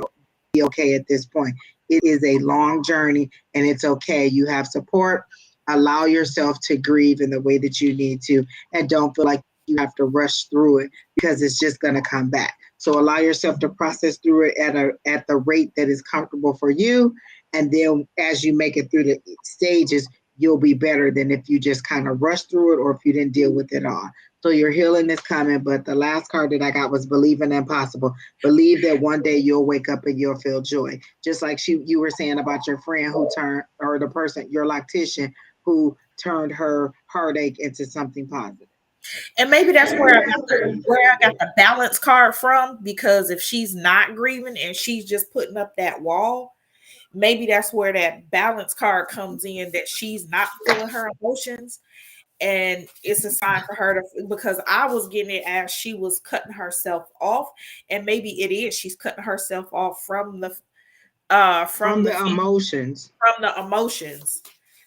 okay at this point. It is a long journey, and it's okay. You have support. Allow yourself to grieve in the way that you need to, and don't feel like you have to rush through it, because it's just going to come back. So allow yourself to process through it at the rate that is comfortable for you. And then as you make it through the stages, you'll be better than if you just kind of rush through it, or if you didn't deal with it all. So your healing is coming. But the last card that I got was believe in the impossible. Believe that one day you'll wake up and you'll feel joy. Just like you were saying about your friend who turned, or the person, your lactician, who turned her heartache into something positive. And maybe that's where I got the balance card from, because if she's not grieving and she's just putting up that wall, maybe that's where that balance card comes in, that she's not feeling her emotions. And it's a sign for her to, because I was getting it as she was cutting herself off. And maybe it is, she's cutting herself off from the emotions. From the emotions.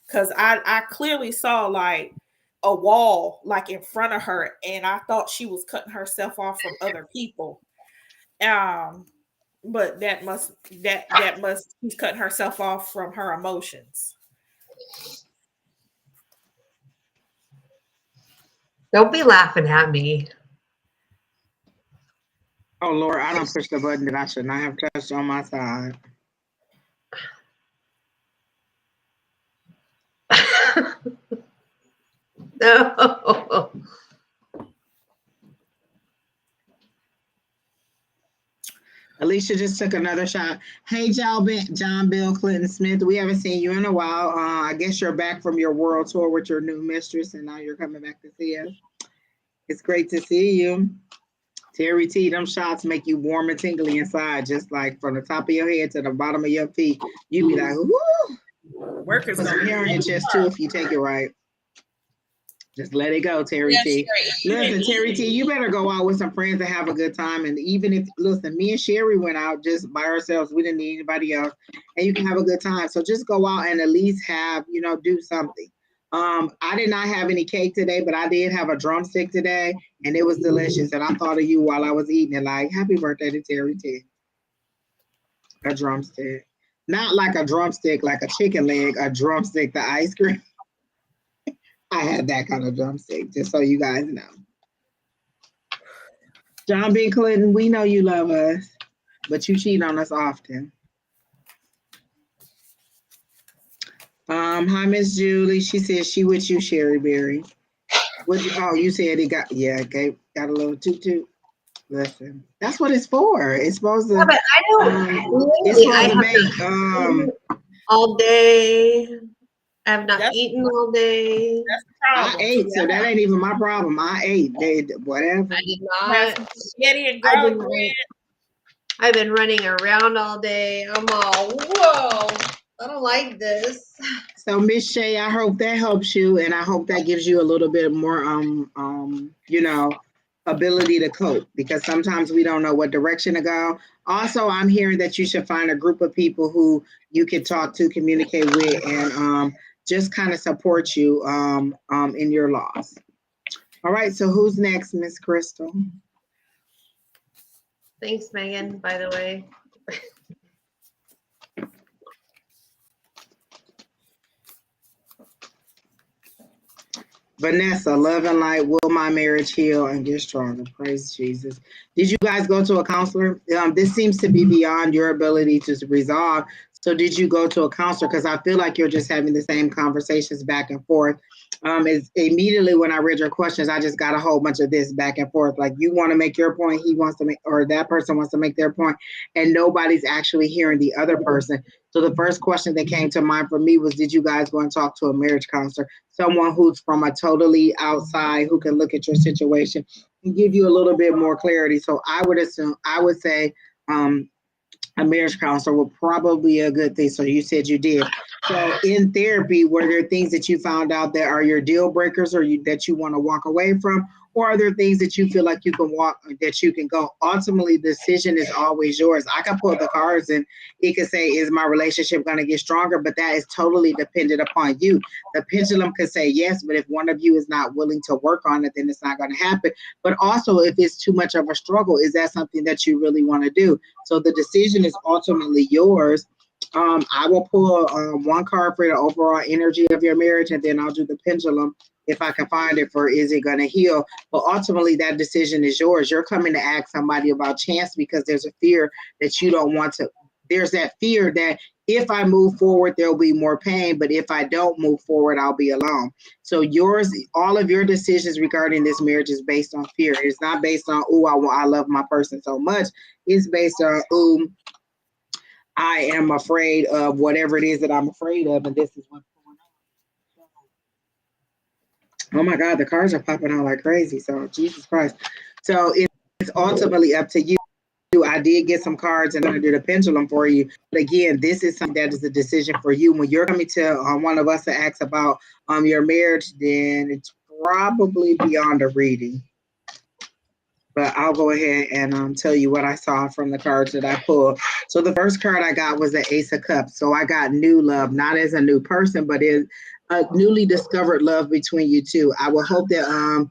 Because I clearly saw like a wall like in front of her, and I thought she was cutting herself off from other people. But that must she's cutting herself off from her emotions. Don't be laughing at me. Oh Lord, I don't push the button that I should not have touched on my side. No. Alicia just took another shot. Hey, John Bill Clinton Smith. We haven't seen you in a while. I guess you're back from your world tour with your new mistress, and now you're coming back to see us. It's great to see you. Terry T, them shots make you warm and tingly inside, just like from the top of your head to the bottom of your feet. You be like, whoo! Workers Put some hair on your chest too if you take it right. Just let it go, Terry T. Listen, Terry T, you better go out with some friends and have a good time. And even if, listen, me and Sheri went out just by ourselves. We didn't need anybody else. And you can have a good time. So just go out and at least have, do something. I did not have any cake today, but I did have a drumstick today. And it was delicious. And I thought of you while I was eating it. Like, happy birthday to Terry T. A drumstick. Not like a drumstick, like a chicken leg, a drumstick, the ice cream. I had that kind of drumstick, just so you guys know. John B. Clinton, we know you love us, but you cheat on us often. Hi, Miss Julie. She says she with you, Sheri Berry. You said it got a little toot. Listen, that's what it's for. It's supposed to. Yeah, but I don't. It's supposed to make all day. I have not eaten all day. I ate, so that ain't even my problem. I ate. Whatever. I did not. I've been running around all day. I'm all, whoa, I don't like this. So Miss Shay, I hope that helps you, and I hope that gives you a little bit more ability to cope, because sometimes we don't know what direction to go. Also, I'm hearing that you should find a group of people who you can talk to, communicate with, and just kind of support you in your loss. All right, so who's next, Miss Crystal? Thanks, Megan, by the way. Vanessa, love and light, will my marriage heal and get stronger? Praise Jesus. Did you guys go to a counselor? This seems to be beyond your ability to resolve. So did you go to a counselor? Because I feel like you're just having the same conversations back and forth. Is immediately when I read your questions, I just got a whole bunch of this back and forth. Like you want to make your point, he wants to make, or that person wants to make their point, and nobody's actually hearing the other person. So the first question that came to mind for me was, did you guys go and talk to a marriage counselor? Someone who's from a totally outside, who can look at your situation and give you a little bit more clarity. So I would say, a marriage counselor would probably be a good thing. So you said you did. So in therapy, were there things that you found out that are your deal breakers, or that you want to walk away from? Or are there things that you feel like you can walk, that you can go? Ultimately, the decision is always yours. I can pull the cards and it could say, is my relationship going to get stronger? But that is totally dependent upon you. The pendulum could say yes, but if one of you is not willing to work on it, then it's not going to happen. But also, if it's too much of a struggle, is that something that you really want to do? So the decision is ultimately yours. I will pull one card for the overall energy of your marriage, and then I'll do the pendulum if I can find it for, is it going to heal? But ultimately, that decision is yours. You're coming to ask somebody about chance because there's a fear that you don't want to. There's that fear that if I move forward, there'll be more pain. But if I don't move forward, I'll be alone. So all of your decisions regarding this marriage is based on fear. It's not based on, oh, I love my person so much. It's based on, oh, I am afraid of whatever it is that I'm afraid of. And this is what's going on. Oh my God, the cards are popping out like crazy. So Jesus Christ. So it's ultimately up to you. I did get some cards and I'm going to do the pendulum for you. But again, this is something that is a decision for you. When you're coming to one of us to ask about your marriage, then it's probably beyond a reading. But I'll go ahead and tell you what I saw from the cards that I pulled. So the first card I got was the Ace of Cups. So I got new love, not as a new person, but is a newly discovered love between you two. I will hope that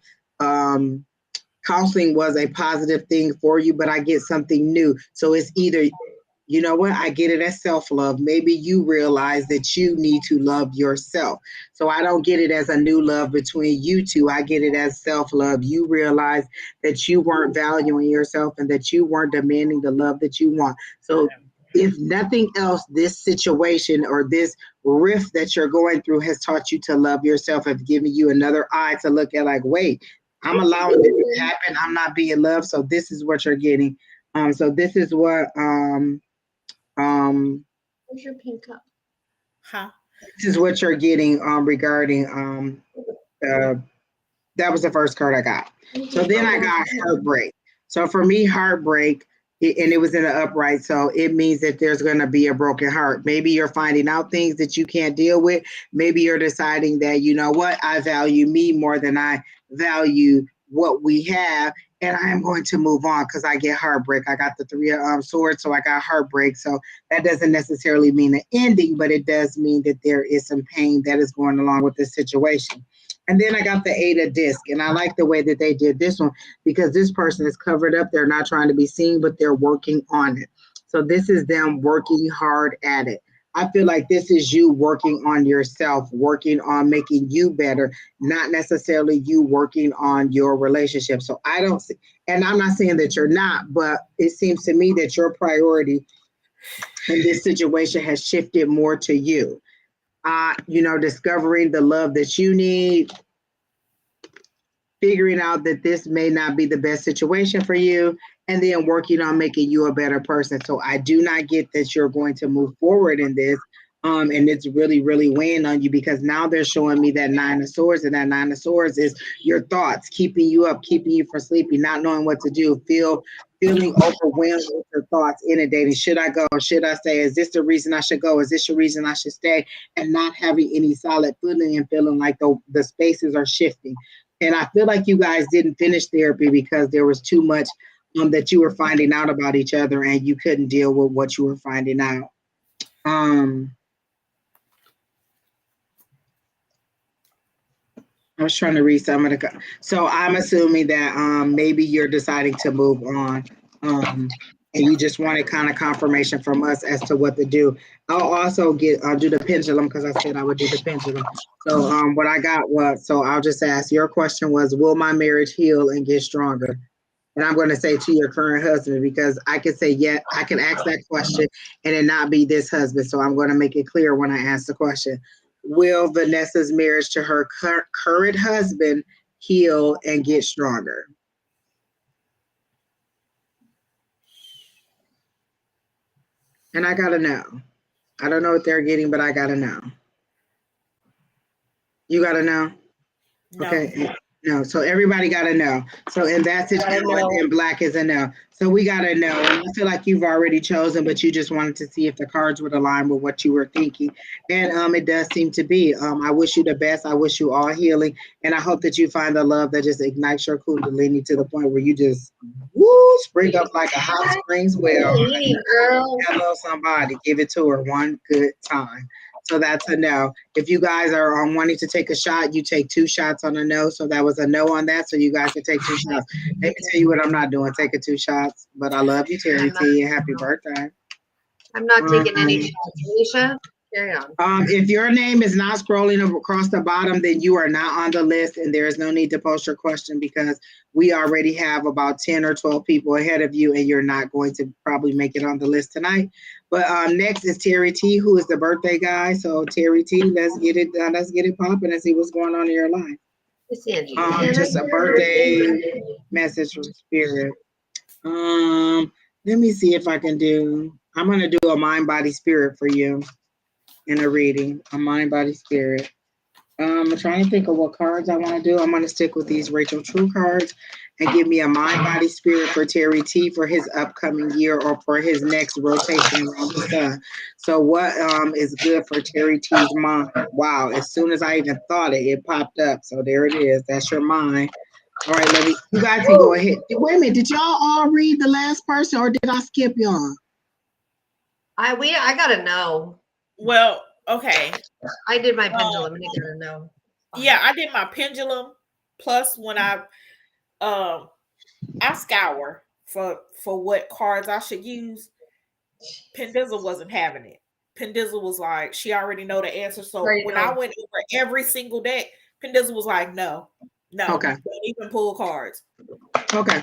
counseling was a positive thing for you, but I get something new. So it's either, you know what, I get it as self-love. Maybe you realize that you need to love yourself. So I don't get it as a new love between you two. I get it as self-love. You realize that you weren't valuing yourself and that you weren't demanding the love that you want. So if nothing else, this situation or this rift that you're going through has taught you to love yourself, have given you another eye to look at, like, wait, I'm allowing this to happen. I'm not being loved. So this is what you're getting. So this is what Where's your pink cup? Huh? this is what you're getting regarding that was the first card I got. So then I got heartbreak. So for me, heartbreak, and it was in the upright, so it means that there's going to be a broken heart. Maybe you're finding out things that you can't deal with. Maybe you're deciding that, you know what, I value me more than I value what we have, and I am going to move on because I get heartbreak. I got the Three of Swords, so I got heartbreak. So that doesn't necessarily mean an ending, but it does mean that there is some pain that is going along with this situation. And then I got the Eight of Disc, and I like the way that they did this one because this person is covered up. They're not trying to be seen, but they're working on it. So this is them working hard at it. I feel like this is you working on yourself, working on making you better, not necessarily you working on your relationship. So I don't see, and I'm not saying that you're not, but it seems to me that your priority in this situation has shifted more to you. Discovering the love that you need, figuring out that this may not be the best situation for you, and then working on making you a better person. So I do not get that you're going to move forward in this. And it's really, really weighing on you because now they're showing me that Nine of Swords, and that Nine of Swords is your thoughts, keeping you up, keeping you from sleeping, not knowing what to do, feeling overwhelmed with your thoughts, inundating. Should I go? Should I stay? Is this the reason I should go? Is this the reason I should stay? And not having any solid footing and feeling like the spaces are shifting. And I feel like you guys didn't finish therapy because there was too much that you were finding out about each other and you couldn't deal with what you were finding out. I was trying to read some of the. So I'm assuming that maybe you're deciding to move on, and you just wanted kind of confirmation from us as to what to do. I'll do the pendulum because I said I would do the pendulum. So what I got was, so I'll just ask, your question was, will my marriage heal and get stronger? And I'm going to say to your current husband, because I could say, yeah, I can ask that question and it not be this husband. So I'm going to make it clear when I ask the question. Will Vanessa's marriage to her current husband heal and get stronger? And I got to know. I don't know what they're getting, but I got to know. You got to know? No. Okay. No. So everybody got to know. So in that situation, and black is a no. So we got to know. And I feel like you've already chosen, but you just wanted to see if the cards would align with what you were thinking. And it does seem to be. I wish you the best. I wish you all healing. And I hope that you find the love that just ignites your kundalini to the point where you just spring up like a hot springs well. Hello, somebody. Give it to her one good time. So that's a no. If you guys are wanting to take a shot, you take 2 shots on a no. So that was a no on that. So you guys can take 2 shots. Let me tell you what I'm not doing. Taking 2 shots. But I love you, Terry T. And happy birthday. I'm not taking any shots. Alicia, carry on. If your name is not scrolling across the bottom, then you are not on the list. And there is no need to post your question because we already have about 10 or 12 people ahead of you. And you're not going to probably make it on the list tonight. But next is Terry T, who is the birthday guy. So Terry T, let's get it popping and see what's going on in your life. Just a birthday message from spirit. Let me see if I can do. I'm gonna do a mind, body, spirit for you in a reading. A mind, body, spirit. I'm trying to think of what cards I want to do. I'm going to stick with these Rachel True cards and give me a mind, body, spirit for Terry T for his upcoming year or for his next rotation around the sun. So what is good for Terry T's mind? Wow, as soon as I even thought it popped up. So there it is. That's your mind. All right, you guys can go ahead. Wait a minute. Did y'all all read the last person or did I skip y'all? I got to know. Well, okay. I did my pendulum and I got to know. Yeah, I did my pendulum. Plus, when I scour for what cards I should use, Pendizzle wasn't having it. Pendizzle was like, she already know the answer. So when I went over every single deck, Pendizzle was like, no, okay, don't even pull cards. Okay.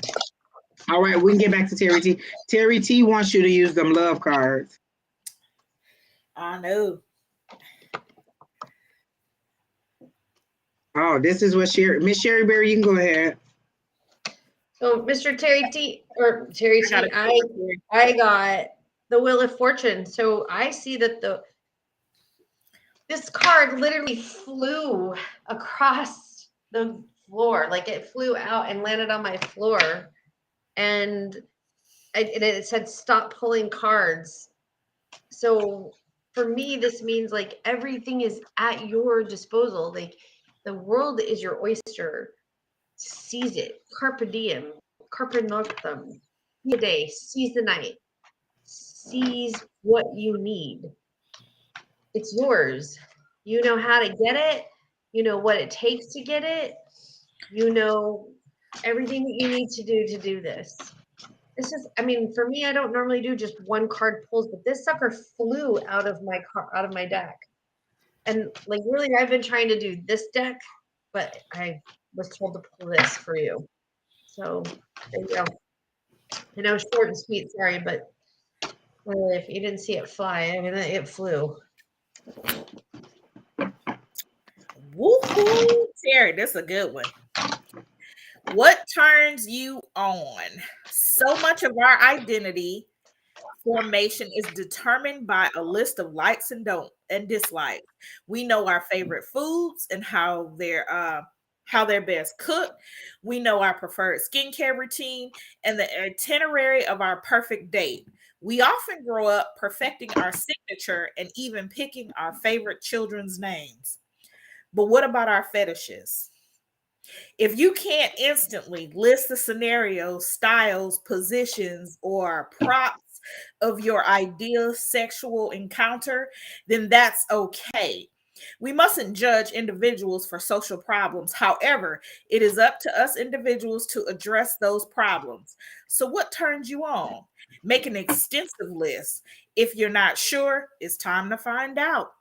All right, we can get back to Terry T. Terry T wants you to use them love cards. I know. Oh, this is what Miss Sheri Berry, you can go ahead. So Mr. Terry T, I got the Wheel of Fortune. So I see that this card literally flew across the floor. Like it flew out and landed on my floor. And it said, stop pulling cards. So for me, this means like everything is at your disposal. Like the world is your oyster. Seize it. Carpe diem. Carpe noctem. Seize the day. Seize the night. Seize what you need. It's yours. You know how to get it. You know what it takes to get it. You know everything that you need to do this. This is, I mean, for me, I don't normally do just one card pulls, but this sucker flew out of my deck. And like really, I've been trying to do this deck, but I was told to pull this for you. So there you go. I know, short and sweet, sorry, but really, if you didn't see it fly, I mean, it flew. Woohoo, Terry, that's a good one. What turns you on? So much of our identity formation is determined by a list of likes and dislikes. We know our favorite foods and how they're best cooked. We know our preferred skincare routine and the itinerary of our perfect date. We often grow up perfecting our signature and even picking our favorite children's names. But what about our fetishes? If you can't instantly list the scenarios, styles, positions, or props of your ideal sexual encounter, then that's okay. We mustn't judge individuals for social problems. However, it is up to us individuals to address those problems. So, what turns you on? Make an extensive list. If you're not sure, it's time to find out.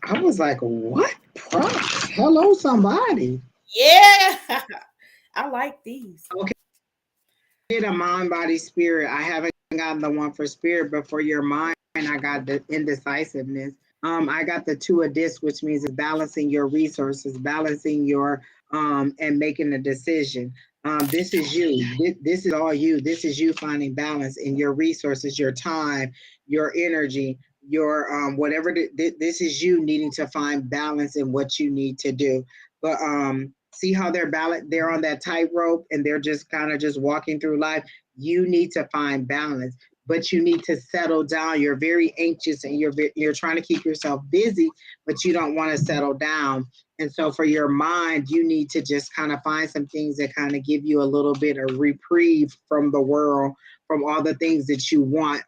I was like, what? Props. Hello, somebody. Yeah, I like these. Okay. Did a mind, body, spirit. I haven't gotten the one for spirit, but for your mind, I got the indecisiveness. I got the two of disc, which means it's balancing your resources, balancing your and making a decision. This is you. This is all you. This is you finding balance in your resources, your time, your energy, your whatever. This is you needing to find balance in what you need to do. But see how they're on that tightrope and they're just kind of just walking through life. You need to find balance, but you need to settle down. You're very anxious and you're trying to keep yourself busy, but you don't want to settle down. And so for your mind, you need to just kind of find some things that kind of give you a little bit of reprieve from the world, from all the things that you want.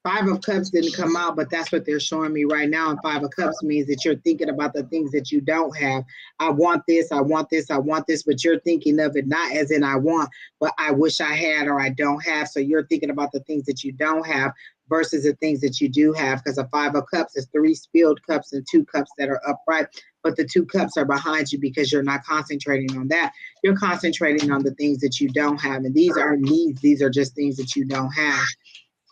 Five of Cups didn't come out, but that's what they're showing me right now. And Five of Cups means that you're thinking about the things that you don't have. I want this, I want this, I want this, but you're thinking of it not as in I want, but I wish I had or I don't have. So you're thinking about the things that you don't have versus the things that you do have, because a Five of Cups is 3 spilled cups and 2 cups that are upright, but the 2 cups are behind you because you're not concentrating on that. You're concentrating on the things that you don't have. And these aren't needs. These are just things that you don't have.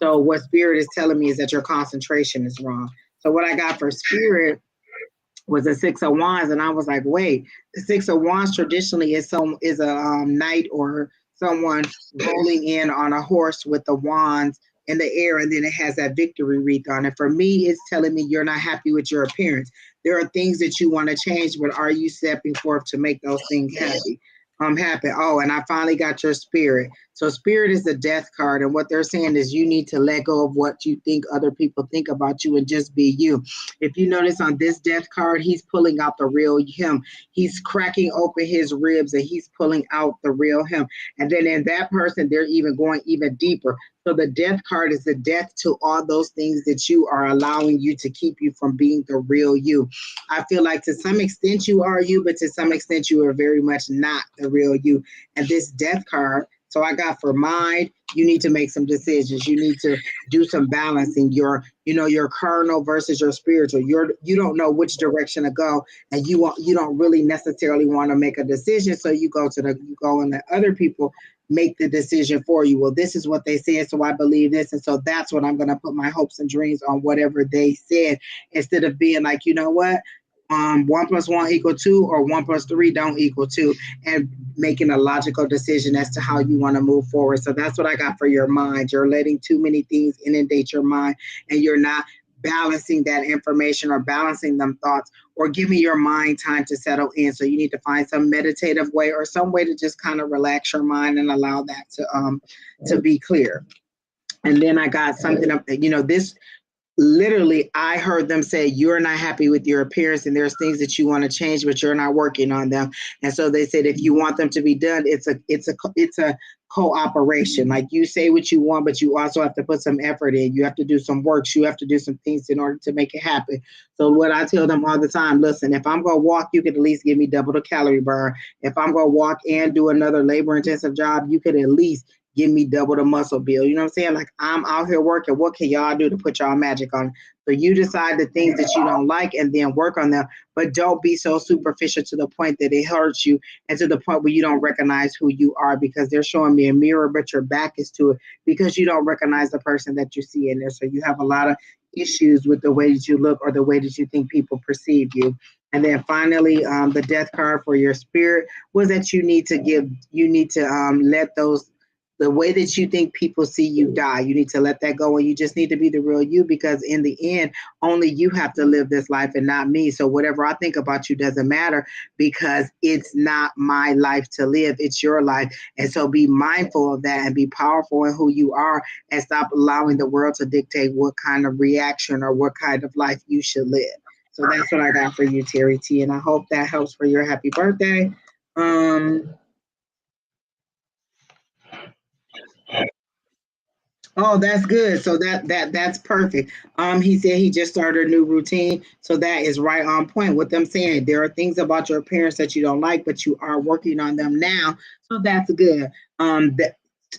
So what spirit is telling me is that your concentration is wrong. So what I got for spirit was a 6 of Wands, and I was like, wait, the 6 of Wands traditionally is a knight or someone rolling in on a horse with the wands in the air, and then it has that victory wreath on it. For me, it's telling me you're not happy with your appearance. There are things that you want to change, but are you stepping forth to make those things happen? Oh, and I finally got your spirit. So spirit is the death card, and what they're saying is you need to let go of what you think other people think about you and just be you. If you notice on this death card, he's pulling out the real him. He's cracking open his ribs and he's pulling out the real him. And then in that person, they're even going even deeper. So the death card is the death to all those things that you are allowing you to keep you from being the real you. I feel like to some extent you are you, but to some extent you are very much not the real you. And this death card, so I got for mind, you need to make some decisions. You need to do some balancing. Your carnal versus your spiritual. You don't know which direction to go, and you don't really necessarily want to make a decision. So you go and let other people make the decision for you. Well, this is what they said, so I believe this, and so that's what I'm going to put my hopes and dreams on, whatever they said, instead of being like, you know what, 1 + 1 = 2, or 1 + 3 don't equal 2, and making a logical decision as to how you want to move forward. So that's what I got for your mind. You're letting too many things inundate your mind, and you're not balancing that information or balancing them thoughts or giving your mind time to settle in. So you need to find some meditative way or some way to just kind of relax your mind and allow that to be clear. And then I got something up, this literally, I heard them say, you're not happy with your appearance and there's things that you want to change, but you're not working on them. And so they said, if you want them to be done, it's a cooperation. Like, you say what you want, but you also have to put some effort in. You have to do some work. You have to do some things in order to make it happen. So what I tell them all the time, listen, if I'm going to walk, you could at least give me double the calorie burn. If I'm going to walk and do another labor intensive job, you could at least give me double the muscle bill. You know what I'm saying? Like, I'm out here working. What can y'all do to put y'all magic on? So you decide the things that you don't like and then work on them, but don't be so superficial to the point that it hurts you and to the point where you don't recognize who you are, because they're showing me a mirror, but your back is to it because you don't recognize the person that you see in there. So you have a lot of issues with the way that you look or the way that you think people perceive you. And then finally, the death card for your spirit was that you need to let the way that you think people see you die. You need to let that go, and you just need to be the real you, because in the end, only you have to live this life and not me. So whatever I think about you doesn't matter, because it's not my life to live. It's your life. And so be mindful of that and be powerful in who you are, and stop allowing the world to dictate what kind of reaction or what kind of life you should live. So that's what I got for you, Terry T. And I hope that helps for your happy birthday. Oh, that's good. So that's perfect. He said he just started a new routine, so that is right on point with them saying there are things about your appearance that you don't like, but you are working on them now. So that's good.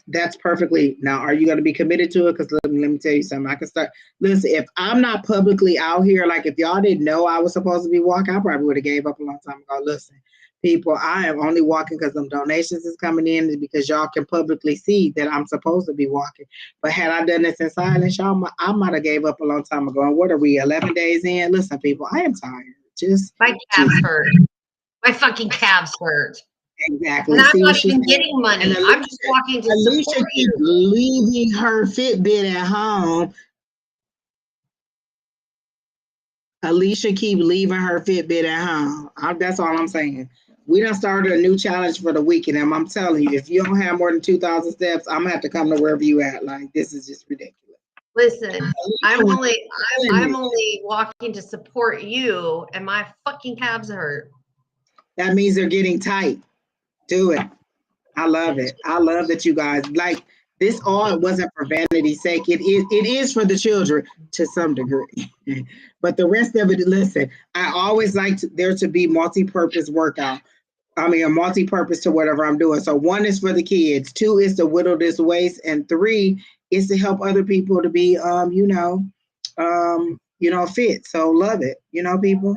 That's perfectly. Now, are you going to be committed to it? Because let me tell you something. I can start. Listen, if I'm not publicly out here, like if y'all didn't know I was supposed to be walking, I probably would have gave up a long time ago. Listen, people, I am only walking because some donations is coming in because y'all can publicly see that I'm supposed to be walking. But had I done this in silence, I might have gave up a long time ago. And what are we, 11 days in? Listen, people, I am tired. My calves hurt. My fucking calves hurt. Exactly. And I'm See what not she's even saying? getting money. And I'm just walking to Alicia support keeps you. leaving her Fitbit at home. Alicia keep leaving her Fitbit at home. That's all I'm saying. We done started a new challenge for the weekend, and I'm telling you, if you don't have more than 2,000 steps, I'm gonna have to come to wherever you at. Like this is just ridiculous. Listen, I'm Alicia was only telling me. walking to support you, and my fucking calves hurt. That means they're getting tight. Do it. I love it. I love that you guys like this. All it wasn't for vanity's sake. It is for the children to some degree, but the rest of it. Listen, I always like there to be multi-purpose workout. I mean, a multi-purpose to whatever I'm doing. So one is for the kids, two is to whittle this waste, and three is to help other people to be, fit. So love it, people.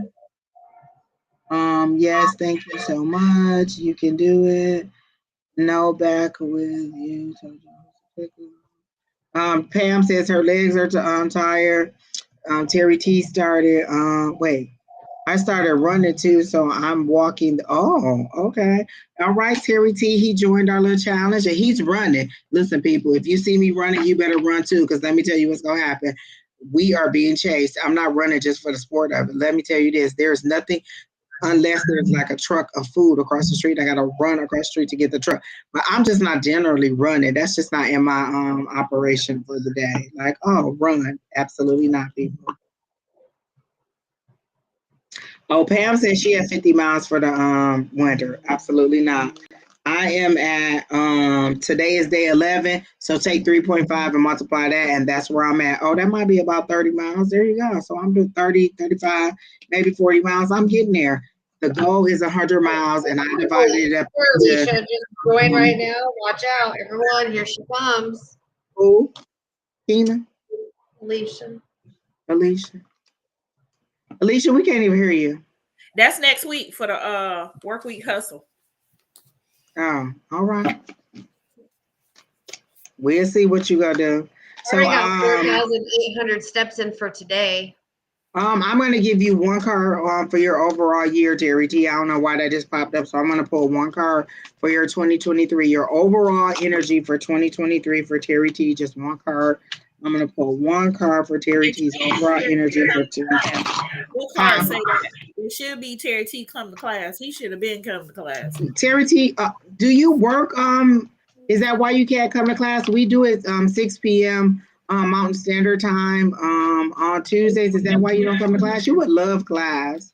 Yes, thank you so much. You can do it. No, back with you. Pam says her legs are tired. Terry T started. I started running too, so I'm walking. Oh, okay. All right, Terry T. He joined our little challenge and he's running. Listen, people, if you see me running, you better run too, because let me tell you what's gonna happen. We are being chased. I'm not running just for the sport of it. Let me tell you this: there's nothing unless there's like a truck of food across the street. I gotta run across the street to get the truck. But I'm just not generally running. That's just not in my operation for the day. Like, oh, run. Absolutely not, people. Oh, Pam said she had 50 miles for the winter. Absolutely not. I am at today is day 11, so take 3.5 and multiply that, and that's where I'm at. Oh, that might be about 30 miles. There you go. So I'm doing 30, 35, maybe 40 miles. I'm getting there. The goal is 100 miles, and I divided it up Alicia, into just join right now. Watch out, everyone. Here she comes. who? Tina? Alicia. Alicia? Alicia, we can't even hear you. That's next week for the work week hustle. Oh, all right. We'll see what you gonna do. So I got 4,800 steps in for today. I'm going to give you one card for your overall year, Terry T. I don't know why that just popped up, so I'm going to pull one card for your 2023, your overall energy for 2023 for Terry T. Just one card. I'm going to pull one card for Terry T's overall energy for 2023. What card say that? It should be Terry T come to class. He should have been coming to class. Terry T, do you work? Is that why you can't come to class? We do it 6 p.m. Mountain Standard Time on Tuesdays. Is that why you don't come to class? You would love class.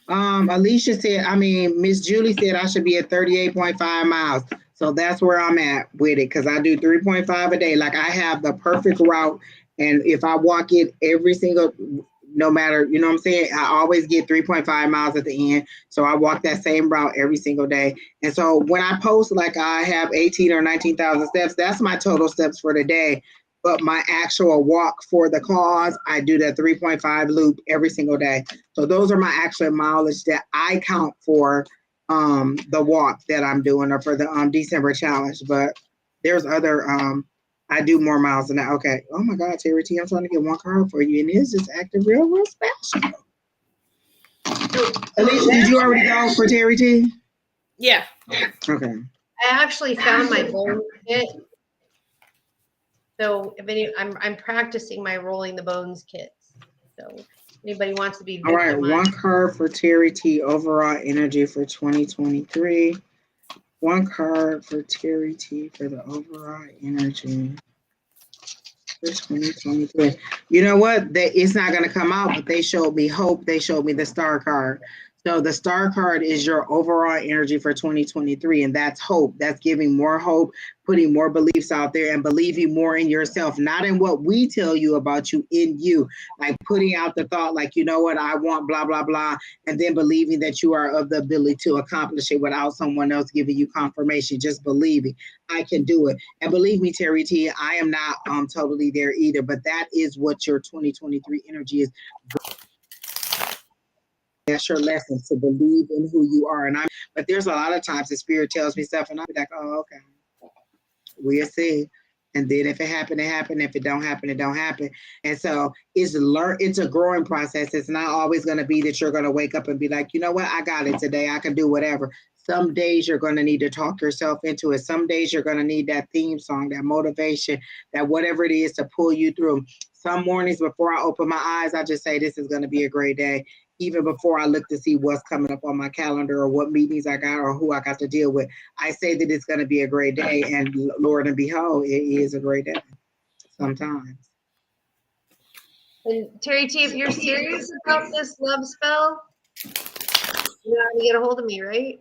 Alicia said, Miss Julie said I should be at 38.5 miles. So that's where I'm at with it, because I do 3.5 a day. Like I have the perfect route. And if I walk it every single, no matter, you know what I'm saying? I always get 3.5 miles at the end. So I walk that same route every single day. And so when I post like I have 18 or 19,000 steps, that's my total steps for the day. But my actual walk for the cause, I do that 3.5 loop every single day. So those are my actual mileage that I count for the walk that I'm doing, or for the December challenge. But there's other I do more miles than that. Okay. Oh my God, Terry T, I'm trying to get one card for you, and it's just acting real special. Alicia, did you already go for Terry T? Yeah. Okay. I actually found my bone kit. So if I'm practicing my rolling the bones kits. So anybody wants to be all right, one card for Terry T, overall energy for 2023. One card for Terry T for the overall energy for 2023. You know what? It's not going to come out, but they showed me hope. They showed me the star card. So the star card is your overall energy for 2023, and that's hope. That's giving more hope, putting more beliefs out there, and believing more in yourself, not in what we tell you about you, in you. Like putting out the thought, like, you know what, I want blah, blah, blah, and then believing that you are of the ability to accomplish it without someone else giving you confirmation, just believing I can do it. And believe me, Terry T, I am not totally there either, but that is what your 2023 energy is. That's your lesson, to believe in who you are. But there's a lot of times the spirit tells me stuff and I'll be like, oh, okay, we'll see. And then if it happen, it happen. If it don't happen, it don't happen. And so it's a growing process. It's not always going to be that you're going to wake up and be like, you know what, I got it today. I can do whatever. Some days you're going to need to talk yourself into it. Some days you're going to need that theme song, that motivation, that whatever it is to pull you through. Some mornings before I open my eyes, I just say, this is going to be a great day. Even before I look to see what's coming up on my calendar or what meetings I got or who I got to deal with, I say that it's going to be a great day. And Lord and behold, it is a great day sometimes. And Terry T, if you're serious about this love spell, you know how to get a hold of me, right?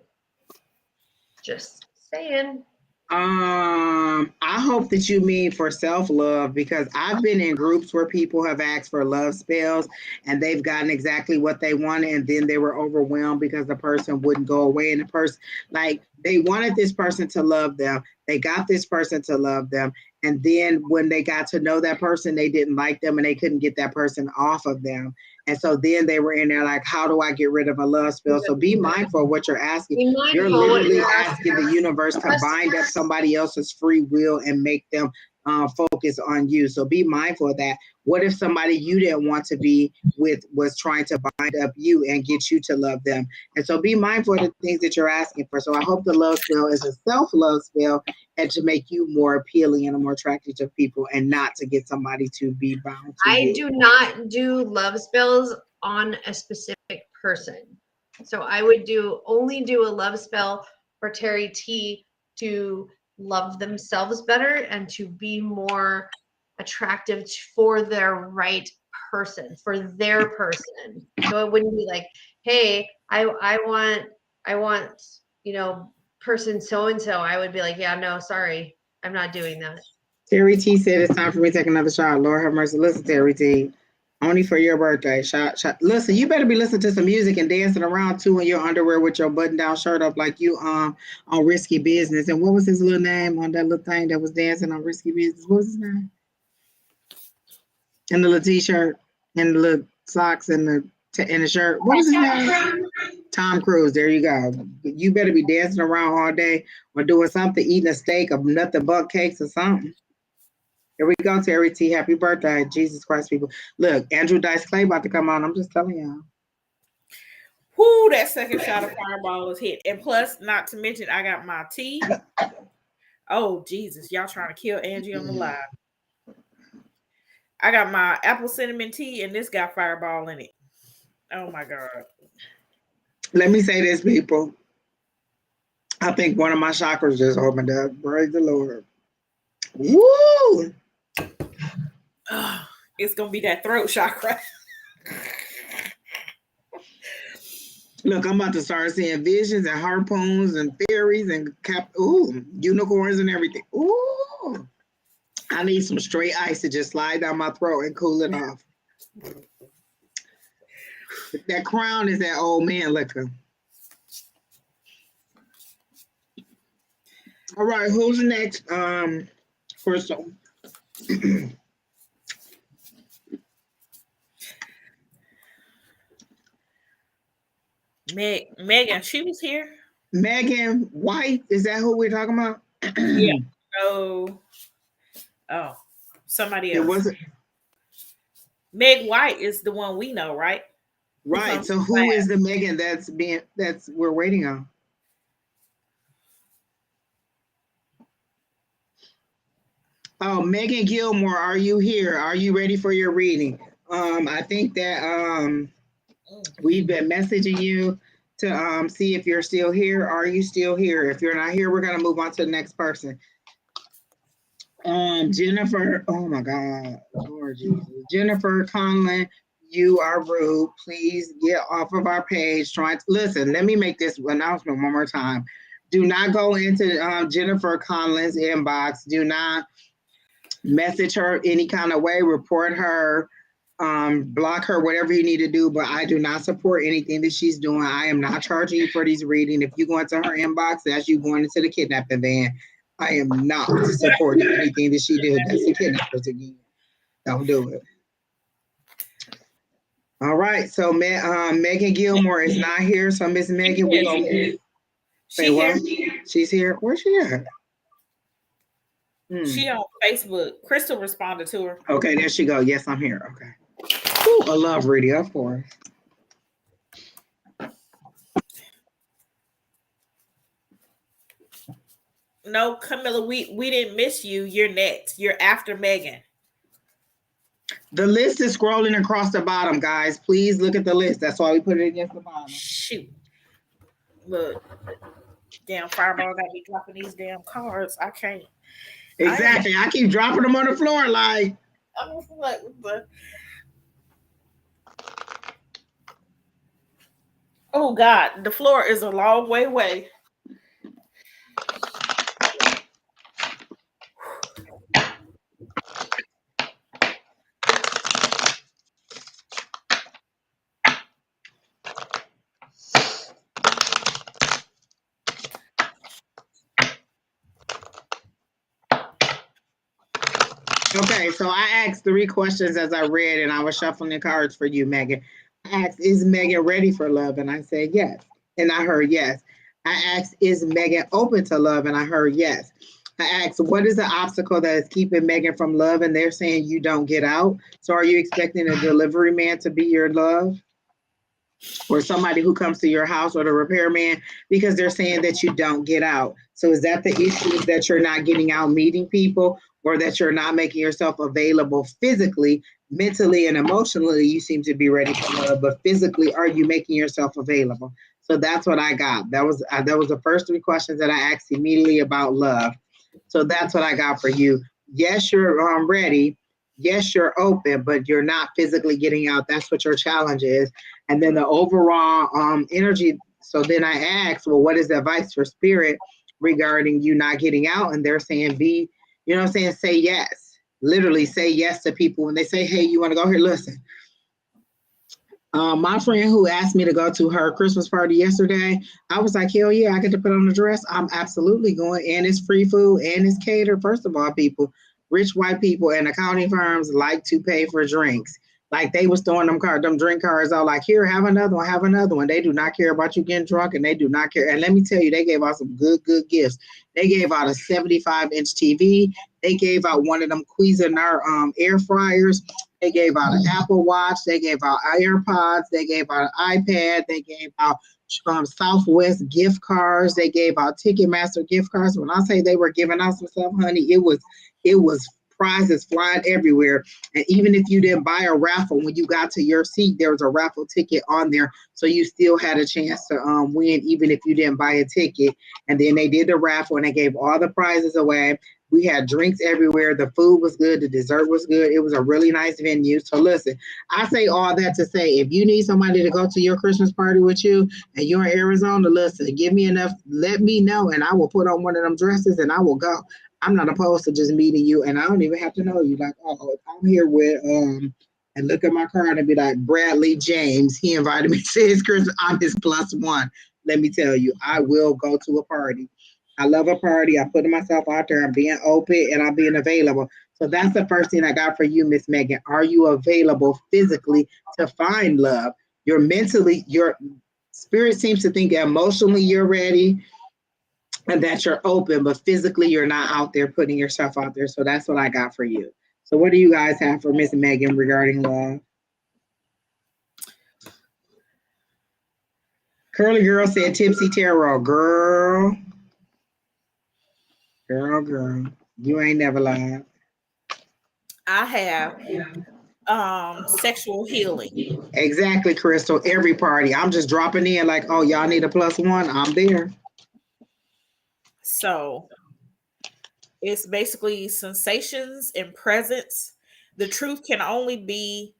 Just saying. I hope that you mean for self-love, because I've been in groups where people have asked for love spells and they've gotten exactly what they wanted, and then they were overwhelmed because the person wouldn't go away, and the person, like, they wanted this person to love them. They got this person to love them. And then when they got to know that person, they didn't like them and they couldn't get that person off of them. And so then they were in there like, how do I get rid of a love spell? So be mindful of what you're asking. You're literally asking the universe to bind up somebody else's free will and make them focus on you. So be mindful of that. What if somebody you didn't want to be with was trying to bind up you and get you to love them? And so be mindful of the things that you're asking for. So I hope the love spell is a self-love spell and to make you more appealing and more attractive to people, and not to get somebody to be bound to you. I do not do love spells on a specific person. So I would only do a love spell for Terry T to love themselves better and to be more attractive for their right person, for their person. So it wouldn't be like, hey, I want, you know, person so and so. I would be like, yeah, no, sorry, I'm not doing that. Terry T said it's time for me to take another shot. Lord have mercy. Listen, Terry T, only for your birthday. Shot. Listen, you better be listening to some music and dancing around too in your underwear with your button-down shirt up like you on Risky Business. And what was his little name on that little thing that was dancing on Risky Business? What was his name? And the little t-shirt and the little socks and the shirt. What was his name? Tom Cruise. There you go. You better be dancing around all day or doing something, eating a steak or nothing but cakes or something. Here we go, Terry T. Happy birthday. Jesus Christ, people. Look, Andrew Dice Clay about to come on. I'm just telling y'all. Whoo, that second shot of Fireball is hit. And plus, not to mention, I got my tea. Oh, Jesus. Y'all trying to kill Angie on the live. I got my apple cinnamon tea, and this got Fireball in it. Oh, my God. Let me say this, people. I think one of my chakras just opened up. Praise the Lord. Woo! It's going to be that throat chakra. Look, I'm about to start seeing visions and harpoons and fairies and unicorns and everything. Ooh! I need some straight ice to just slide down my throat and cool it off. That crown is that old man liquor. All right, who's next? Crystal. Megan, she was here. Megan White, is that who we're talking about? Yeah. Oh, somebody else. It wasn't. Meg White is the one we know, right? Right. So who is the Megan that's we're waiting on? Oh, Megan Gilmore, are you here? Are you ready for your reading? I think that we've been messaging you to see if you're still here. Are you still here? If you're not here, we're gonna move on to the next person. Jennifer, oh my God, Lord Jesus. Jennifer Conlon, You are rude. Please get off of our page. Trying to listen. Let me make this announcement one more time. Do not go into Jennifer Conlon's inbox. Do not message her any kind of way. Report her. Block her, whatever you need to do. But I do not support anything that she's doing. I am not charging you for these reading. If you go into her inbox, that's you going into the kidnapping van. I am not supporting anything that she did. That's the kidnappers again. Don't do it. All right, so Megan Gilmore is not here. So Miss Megan, we gonna say what? She's here. Where's she at? She on Facebook. Crystal responded to her. Okay, there she go. Yes, I'm here. Okay. Ooh, I love reading, of course. No, Camilla, we didn't miss you. You're next. You're after Megan. The list is scrolling across the bottom, guys. Please look at the list. That's why we put it against the bottom. Shoot. Look. Damn Fireball got me dropping these damn cards. I can't. Exactly. I keep dropping them on the floor like. I'm like, oh God, the floor is a long way away. Okay, so I asked 3 questions as I read, and I was shuffling the cards for you, Megan. I asked, is Megan ready for love? And I said yes. And I heard yes. I asked, is Megan open to love? And I heard yes. I asked, what is the obstacle that is keeping Megan from love? And they're saying you don't get out. So are you expecting a delivery man to be your love? Or somebody who comes to your house, or the repairman, because they're saying that you don't get out. So is that the issue, is that you're not getting out meeting people, or that you're not making yourself available physically, mentally, and emotionally? You seem to be ready for love, but physically, are you making yourself available? So that's what I got. That was the first 3 questions that I asked immediately about love. So that's what I got for you. Yes, you're ready. Yes, you're open, but you're not physically getting out. That's what your challenge is. And then the overall energy. So then I asked, well, what is the advice for spirit regarding you not getting out? And they're saying, say yes. Literally say yes to people when they say, hey, you want to go here? Listen. My friend who asked me to go to her Christmas party yesterday, I was like, hell yeah, I get to put on a dress. I'm absolutely going. And it's free food and it's catered. First of all, people, rich white people and accounting firms like to pay for drinks. Like they was throwing them drink cards out like, here, have another one, have another one. They do not care about you getting drunk, and they do not care. And let me tell you, they gave out some good gifts. They gave out a 75-inch TV. They gave out one of them Cuisinart air fryers. They gave out an Apple Watch. They gave out AirPods. They gave out an iPad. They gave out Southwest gift cards. They gave out Ticketmaster gift cards. When I say they were giving out some stuff, honey, it was prizes flying everywhere. And even if you didn't buy a raffle, when you got to your seat, there was a raffle ticket on there. So you still had a chance to win, even if you didn't buy a ticket. And then they did the raffle and they gave all the prizes away. We had drinks everywhere. The food was good. The dessert was good. It was a really nice venue. So listen, I say all that to say, if you need somebody to go to your Christmas party with you and you're in Arizona, listen, give me enough, let me know, and I will put on one of them dresses and I will go. I'm not opposed to just meeting you, and I don't even have to know you. Like, oh, I'm here with and look at my card and be like, Bradley James. He invited me to his Christmas. I'm his +1. Let me tell you, I will go to a party. I love a party. I put myself out there. I'm being open and I'm being available. So that's the first thing I got for you, Miss Megan. Are you available physically to find love? Your spirit seems to think emotionally you're ready and that you're open, but physically you're not out there putting yourself out there. So that's what I got for you. So what do you guys have for Miss Megan regarding love? Curly Girl said Tipsy Tarot. Girl, you ain't never lied. I have sexual healing. Exactly, Crystal. Every party. I'm just dropping in like, oh, y'all need a +1. I'm there. So it's basically sensations and presence. The truth can only be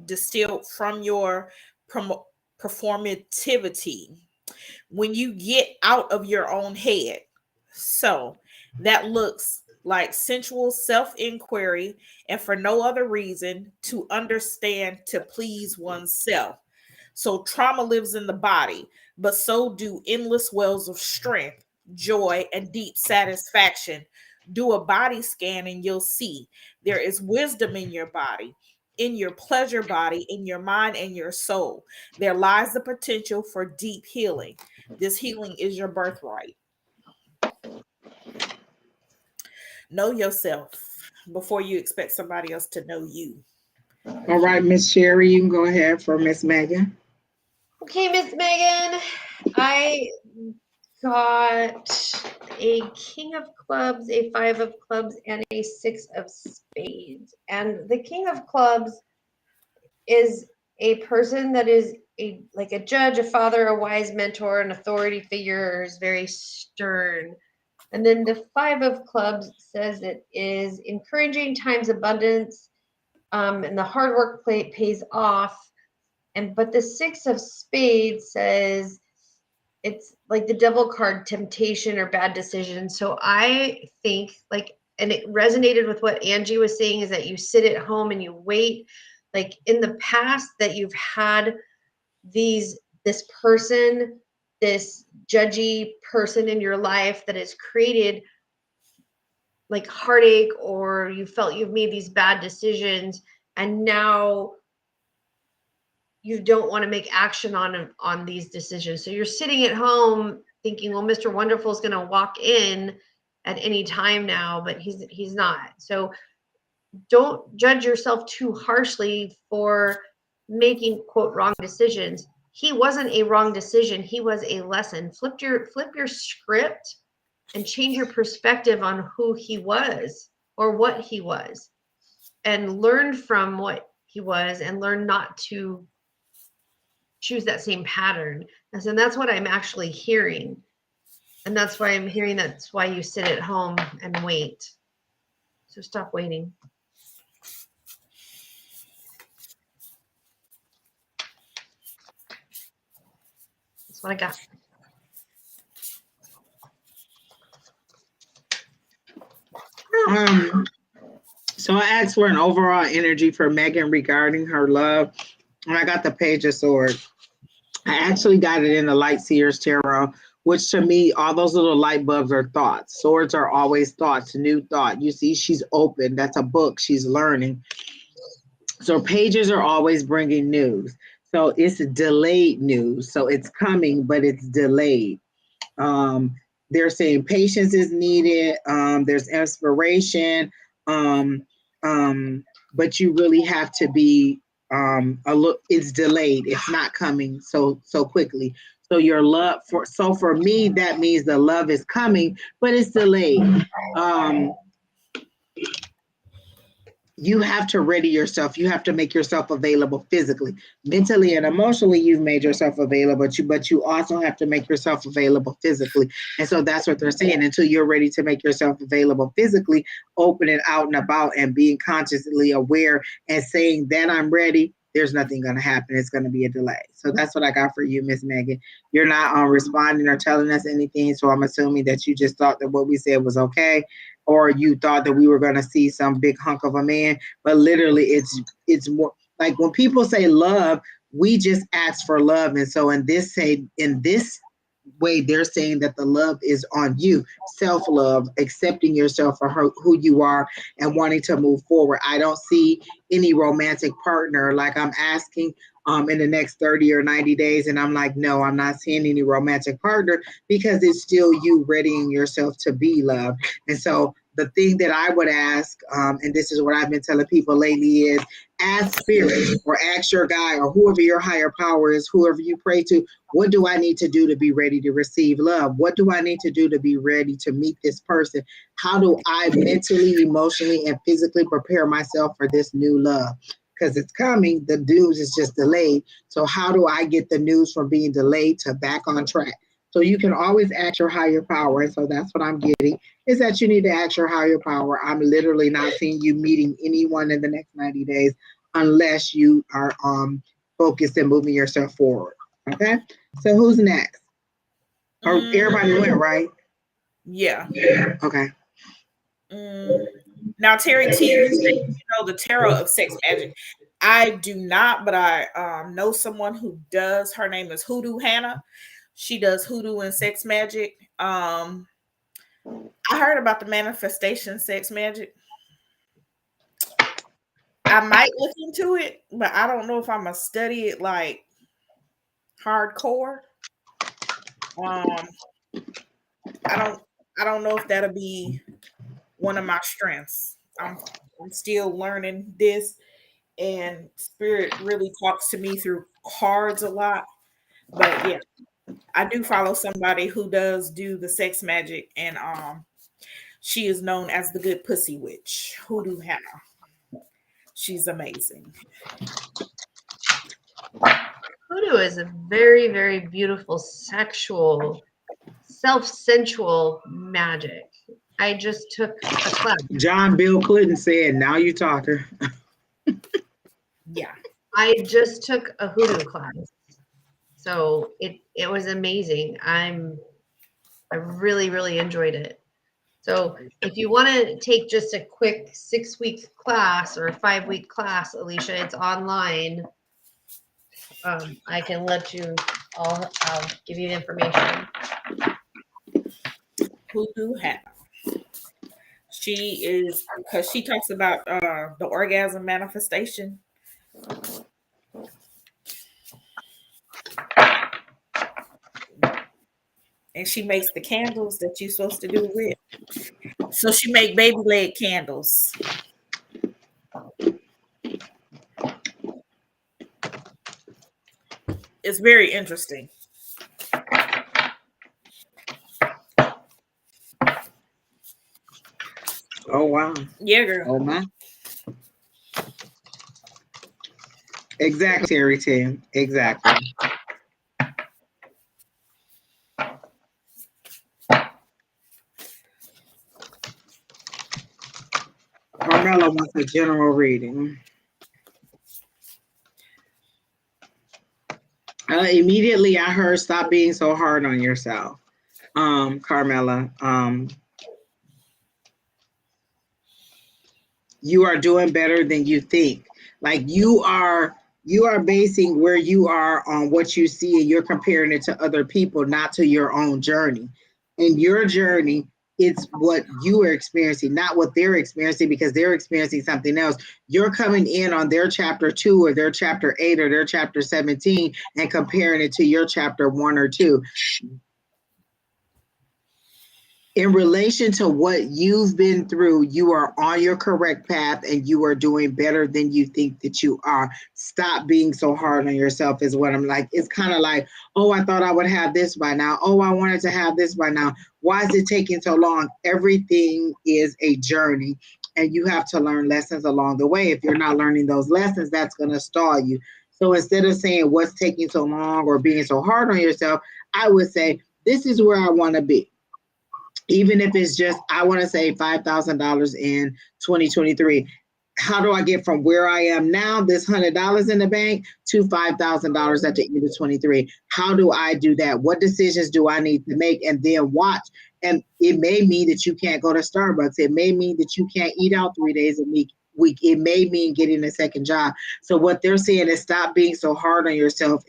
distilled from your performativity when you get out of your own head. So that looks like sensual self inquiry, and for no other reason to understand to please oneself. So trauma lives in the body, but so do endless wells of strength, joy, and deep satisfaction. Do a body scan and you'll see there is wisdom in your body, in your pleasure body, in your mind, and your soul. There lies the potential for deep healing. This healing is your birthright. Know yourself before you expect somebody else to know you. All right, Miss Sheri, you can go ahead for Miss Megan. Okay, Miss Megan, I got a King of Clubs, a Five of Clubs, and a Six of Spades. And the King of Clubs is a person that is like a judge, a father, a wise mentor, an authority figure, is very stern. And then the Five of Clubs says it is encouraging times abundance, and the hard work pays off. But the Six of Spades says it's like the devil card, temptation or bad decision. So I think and it resonated with what Angie was saying, is that you sit at home and you wait. Like in the past, that you've had this person, this judgy person in your life that has created like heartache, or you felt you've made these bad decisions, and now you don't want to make action on these decisions. So you're sitting at home thinking, well, Mr. Wonderful is going to walk in at any time now, but he's not. So don't judge yourself too harshly for making quote wrong decisions. He wasn't a wrong decision. He was a lesson. Flip your script and change your perspective on who he was or what he was, and learn from what he was, and learn not to choose that same pattern. And so that's what I'm actually hearing. And that's why I'm hearing that's why you sit at home and wait. So stop waiting. That's what I got. So I asked for an overall energy for Megan regarding her love, and I got the Page of Swords. I actually got it in the Light Seers Tarot, which to me, all those little light bulbs are thoughts. Swords are always thoughts, new thought. You see, she's open. That's a book. She's learning. So pages are always bringing news. So it's delayed news. So it's coming, but it's delayed. They're saying patience is needed. There's inspiration. But you really have to be it's delayed. It's not coming so quickly. So your love for me, that means the love is coming, but it's delayed. You have to ready yourself. You have to make yourself available physically, mentally, and emotionally. You've made yourself available, but you also have to make yourself available physically. And so that's what they're saying. Until you're ready to make yourself available physically, opening out and about and being consciously aware and saying that I'm ready, there's nothing going to happen. It's going to be a delay. So that's what I got for you, Miss Megan. You're not responding or telling us anything. So I'm assuming that you just thought that what we said was okay, or you thought that we were going to see some big hunk of a man. But literally, it's more like when people say love, we just ask for love. And so in this way, they're saying that the love is on you. Self-love, accepting yourself for who you are and wanting to move forward. I don't see any romantic partner like I'm asking in the next 30 or 90 days. And I'm like, no, I'm not seeing any romantic partner, because it's still you readying yourself to be loved. And so the thing that I would ask, and this is what I've been telling people lately, is ask spirit or ask your guide or whoever your higher power is, whoever you pray to, what do I need to do to be ready to receive love? What do I need to do to be ready to meet this person? How do I mentally, emotionally, and physically prepare myself for this new love? Because it's coming, the news is just delayed. So how do I get the news from being delayed to back on track? So you can always ask your higher power. And so that's what I'm getting, is that you need to ask your higher power. I'm literally not seeing you meeting anyone in the next 90 days. unless you are focused and moving yourself forward. Okay, so who's next? Or everybody went, right? Yeah. Okay. Now, Terry T, you say you know the tarot of sex magic. I do not, but I know someone who does. Her name is Hoodoo Hannah. She does hoodoo and sex magic. I heard about the manifestation sex magic. I might look into it, but I don't know if I'm gonna study it like hardcore. Um, I don't know if that'll be one of my strengths. I'm still learning this, and spirit really talks to me through cards a lot. But yeah, I do follow somebody who does do the sex magic, and she is known as the Good Pussy Witch, Hoodoo Hannah. She's amazing. Hoodoo is a very, very beautiful sexual, self-sensual magic. I just took a class. John Bill Clinton said, "Now you talking." Yeah. I just took a hoodoo class. So it was amazing. I really, really enjoyed it. So if you want to take just a quick 6-week class or a 5-week class, Alicia, it's online. I can let you I'll give you the information. Hoodoo Hannah. She is, because she talks about the orgasm manifestation. And she makes the candles that you're supposed to do it with. So she make baby leg candles. It's very interesting. Oh wow. Yeah, girl. Oh my. Exactly, Terry T. Exactly. Carmela wants a general reading. Immediately, I heard stop being so hard on yourself, Carmela. You are doing better than you think. Like you are basing where you are on what you see, and you're comparing it to other people, not to your own journey. In your journey, it's what you are experiencing, not what they're experiencing, because they're experiencing something else. You're coming in on their chapter 2 or their chapter 8 or their chapter 17 and comparing it to your chapter 1 or 2. In relation to what you've been through, you are on your correct path and you are doing better than you think that you are. Stop being so hard on yourself is what I'm like. It's kind of like, oh, I thought I would have this by now. Oh, I wanted to have this by now. Why is it taking so long? Everything is a journey and you have to learn lessons along the way. If you're not learning those lessons, that's going to stall you. So instead of saying what's taking so long or being so hard on yourself, I would say, this is where I want to be. Even if it's just, I want to save $5,000 in 2023. How do I get from where I am now, this $100 in the bank, to $5,000 at the end of 23? How do I do that? What decisions do I need to make? And then watch. And it may mean that you can't go to Starbucks. It may mean that you can't eat out 3 days a week. It may mean getting a second job. So what they're saying is stop being so hard on yourself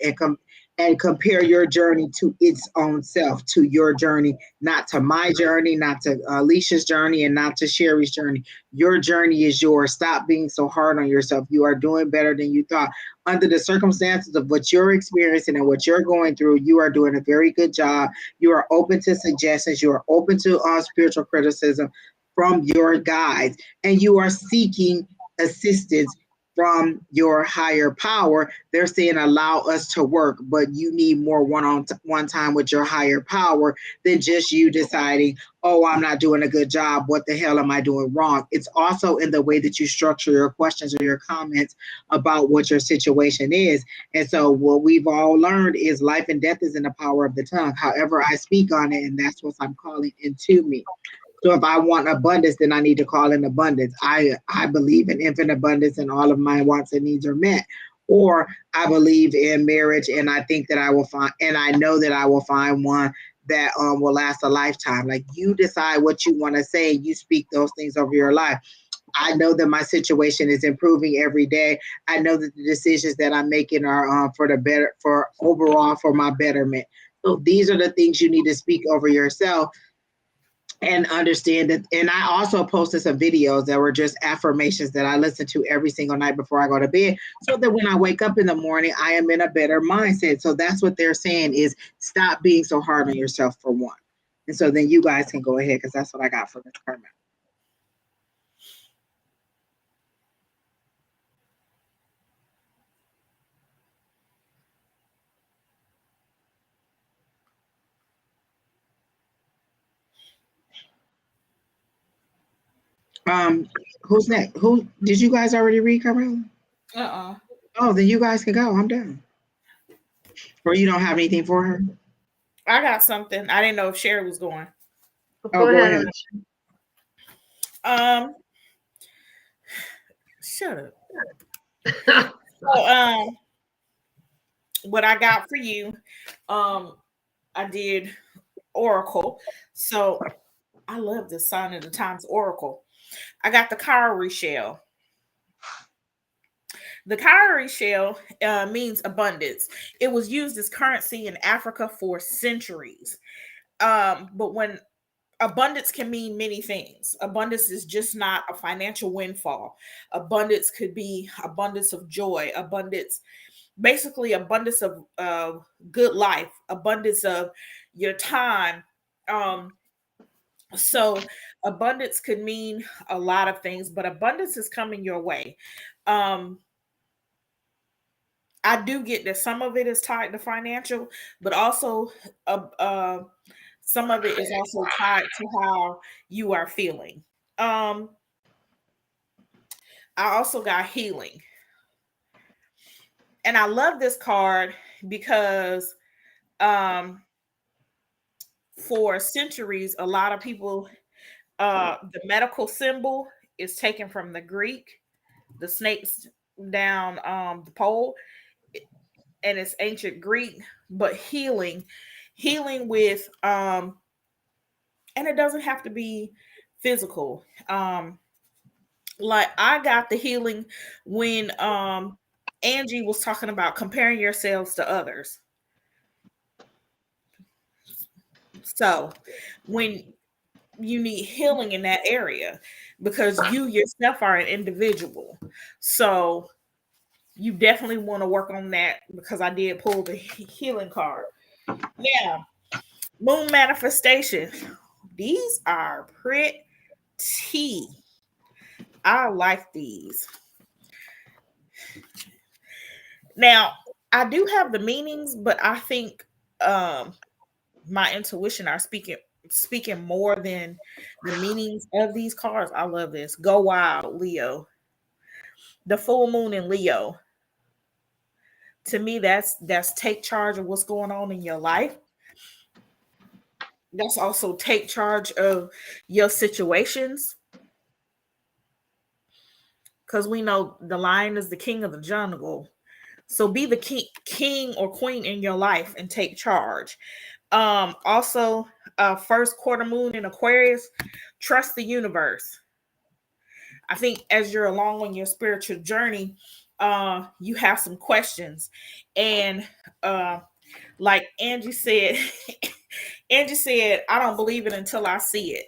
and compare your journey to its own self, to your journey, not to my journey, not to Alicia's journey, and not to Sheri's journey. Your journey is yours. Stop being so hard on yourself. You are doing better than you thought. Under the circumstances of what you're experiencing and what you're going through, you are doing a very good job. You are open to suggestions. You are open to spiritual criticism from your guides, and you are seeking assistance from your higher power. They're saying allow us to work, but you need more one-on-one time with your higher power than just you deciding, oh, I'm not doing a good job. What the hell am I doing wrong? It's also in the way that you structure your questions or your comments about what your situation is. And so what we've all learned is life and death is in the power of the tongue. However, I speak on it, and that's what I'm calling into me. So if I want abundance, then I need to call in abundance. I believe in infinite abundance and all of my wants and needs are met. Or I believe in marriage and I think that I will find, and I know that I will find one that will last a lifetime. Like you decide what you want to say, you speak those things over your life. I know that my situation is improving every day. I know that the decisions that I'm making are for the better, for overall, for my betterment. So these are the things you need to speak over yourself and understand that. And I also posted some videos that were just affirmations that I listen to every single night before I go to bed, so that when I wake up in the morning, I am in a better mindset. So that's what they're saying is stop being so hard on yourself for one. And so then you guys can go ahead because that's what I got for Miss Carmen. Who's next? Who did you guys already read, Carmela? Oh, then you guys can go. I'm done. Or you don't have anything for her? I got something. I didn't know if Sheri was going. Oh, go ahead. Shut up. So, what I got for you, I did Oracle. So I love the Sign of the Times Oracle. I got the cowrie shell. The cowrie shell means abundance. It was used as currency in Africa for centuries. But when abundance can mean many things, abundance is just not a financial windfall. Abundance could be abundance of joy, abundance, basically abundance of good life, abundance of your time. So abundance could mean a lot of things, but abundance is coming your way. Um, I do get that some of it is tied to financial, but also some of it is also tied to how you are feeling. Um, I also got healing. And I love this card because for centuries, a lot of people, the medical symbol is taken from the Greek, the snakes down the pole, and it's ancient Greek, but healing with and it doesn't have to be physical. Like I got the healing when Angie was talking about comparing yourselves to others. So when you need healing in that area, because you yourself are an individual. So you definitely want to work on that, because I did pull the healing card. Now, moon manifestation. These are pretty. I like these. Now, I do have the meanings, but I think my intuition are speaking more than the meanings of these cards. I love this. Go wild, Leo. The full moon in Leo. To me, that's take charge of what's going on in your life. That's also take charge of your situations. Because we know the lion is the king of the jungle. So be the king or queen in your life and take charge. Also, first quarter moon in Aquarius, trust the universe. I think as you're along on your spiritual journey, you have some questions. And like Angie said, Angie said, I don't believe it until I see it.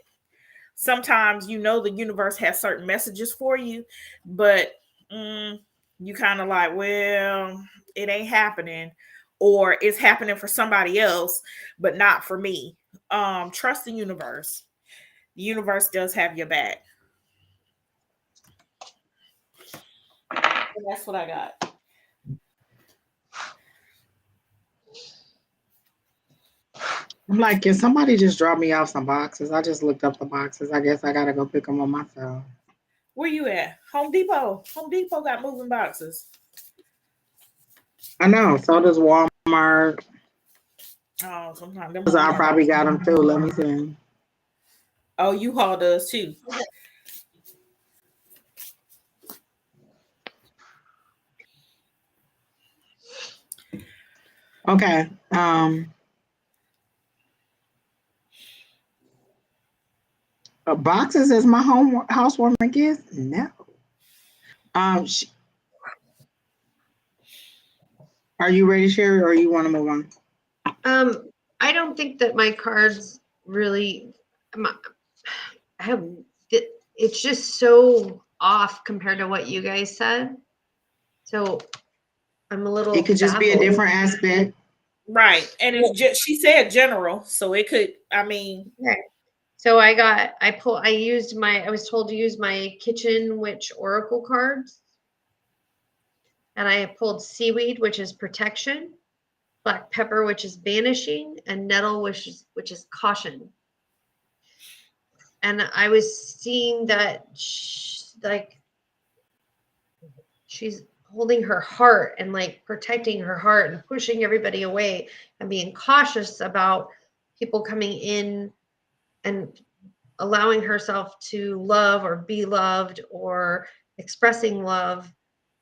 Sometimes you know the universe has certain messages for you, but you kind of like, well, it ain't happening, or it's happening for somebody else, but not for me. Trust the universe. The universe does have your back. And that's what I got. I'm like, can somebody just drop me off some boxes? I just looked up the boxes. I guess I gotta go pick them up myself. Where you at? Home Depot. Home Depot got moving boxes. I know. So does Walmart. Oh, sometimes them I Walmart probably boxes. got them too. Let me see. Oh, U-Haul does too. Okay. Boxes is my housewarming gift? No. Sh Are you ready, Sheri, or you want to move on? I don't think that my cards really. I have. It's just so off compared to what you guys said. So I'm a little. It could just be a different aspect. Right. And it's just, she said general, so it could, I mean. Okay. So I was told to use my Kitchen Witch Oracle cards. And I pulled seaweed, which is protection, black pepper, which is banishing, and nettle, which is caution. And I was seeing that she's holding her heart and like protecting her heart and pushing everybody away and being cautious about people coming in and allowing herself to love or be loved or expressing love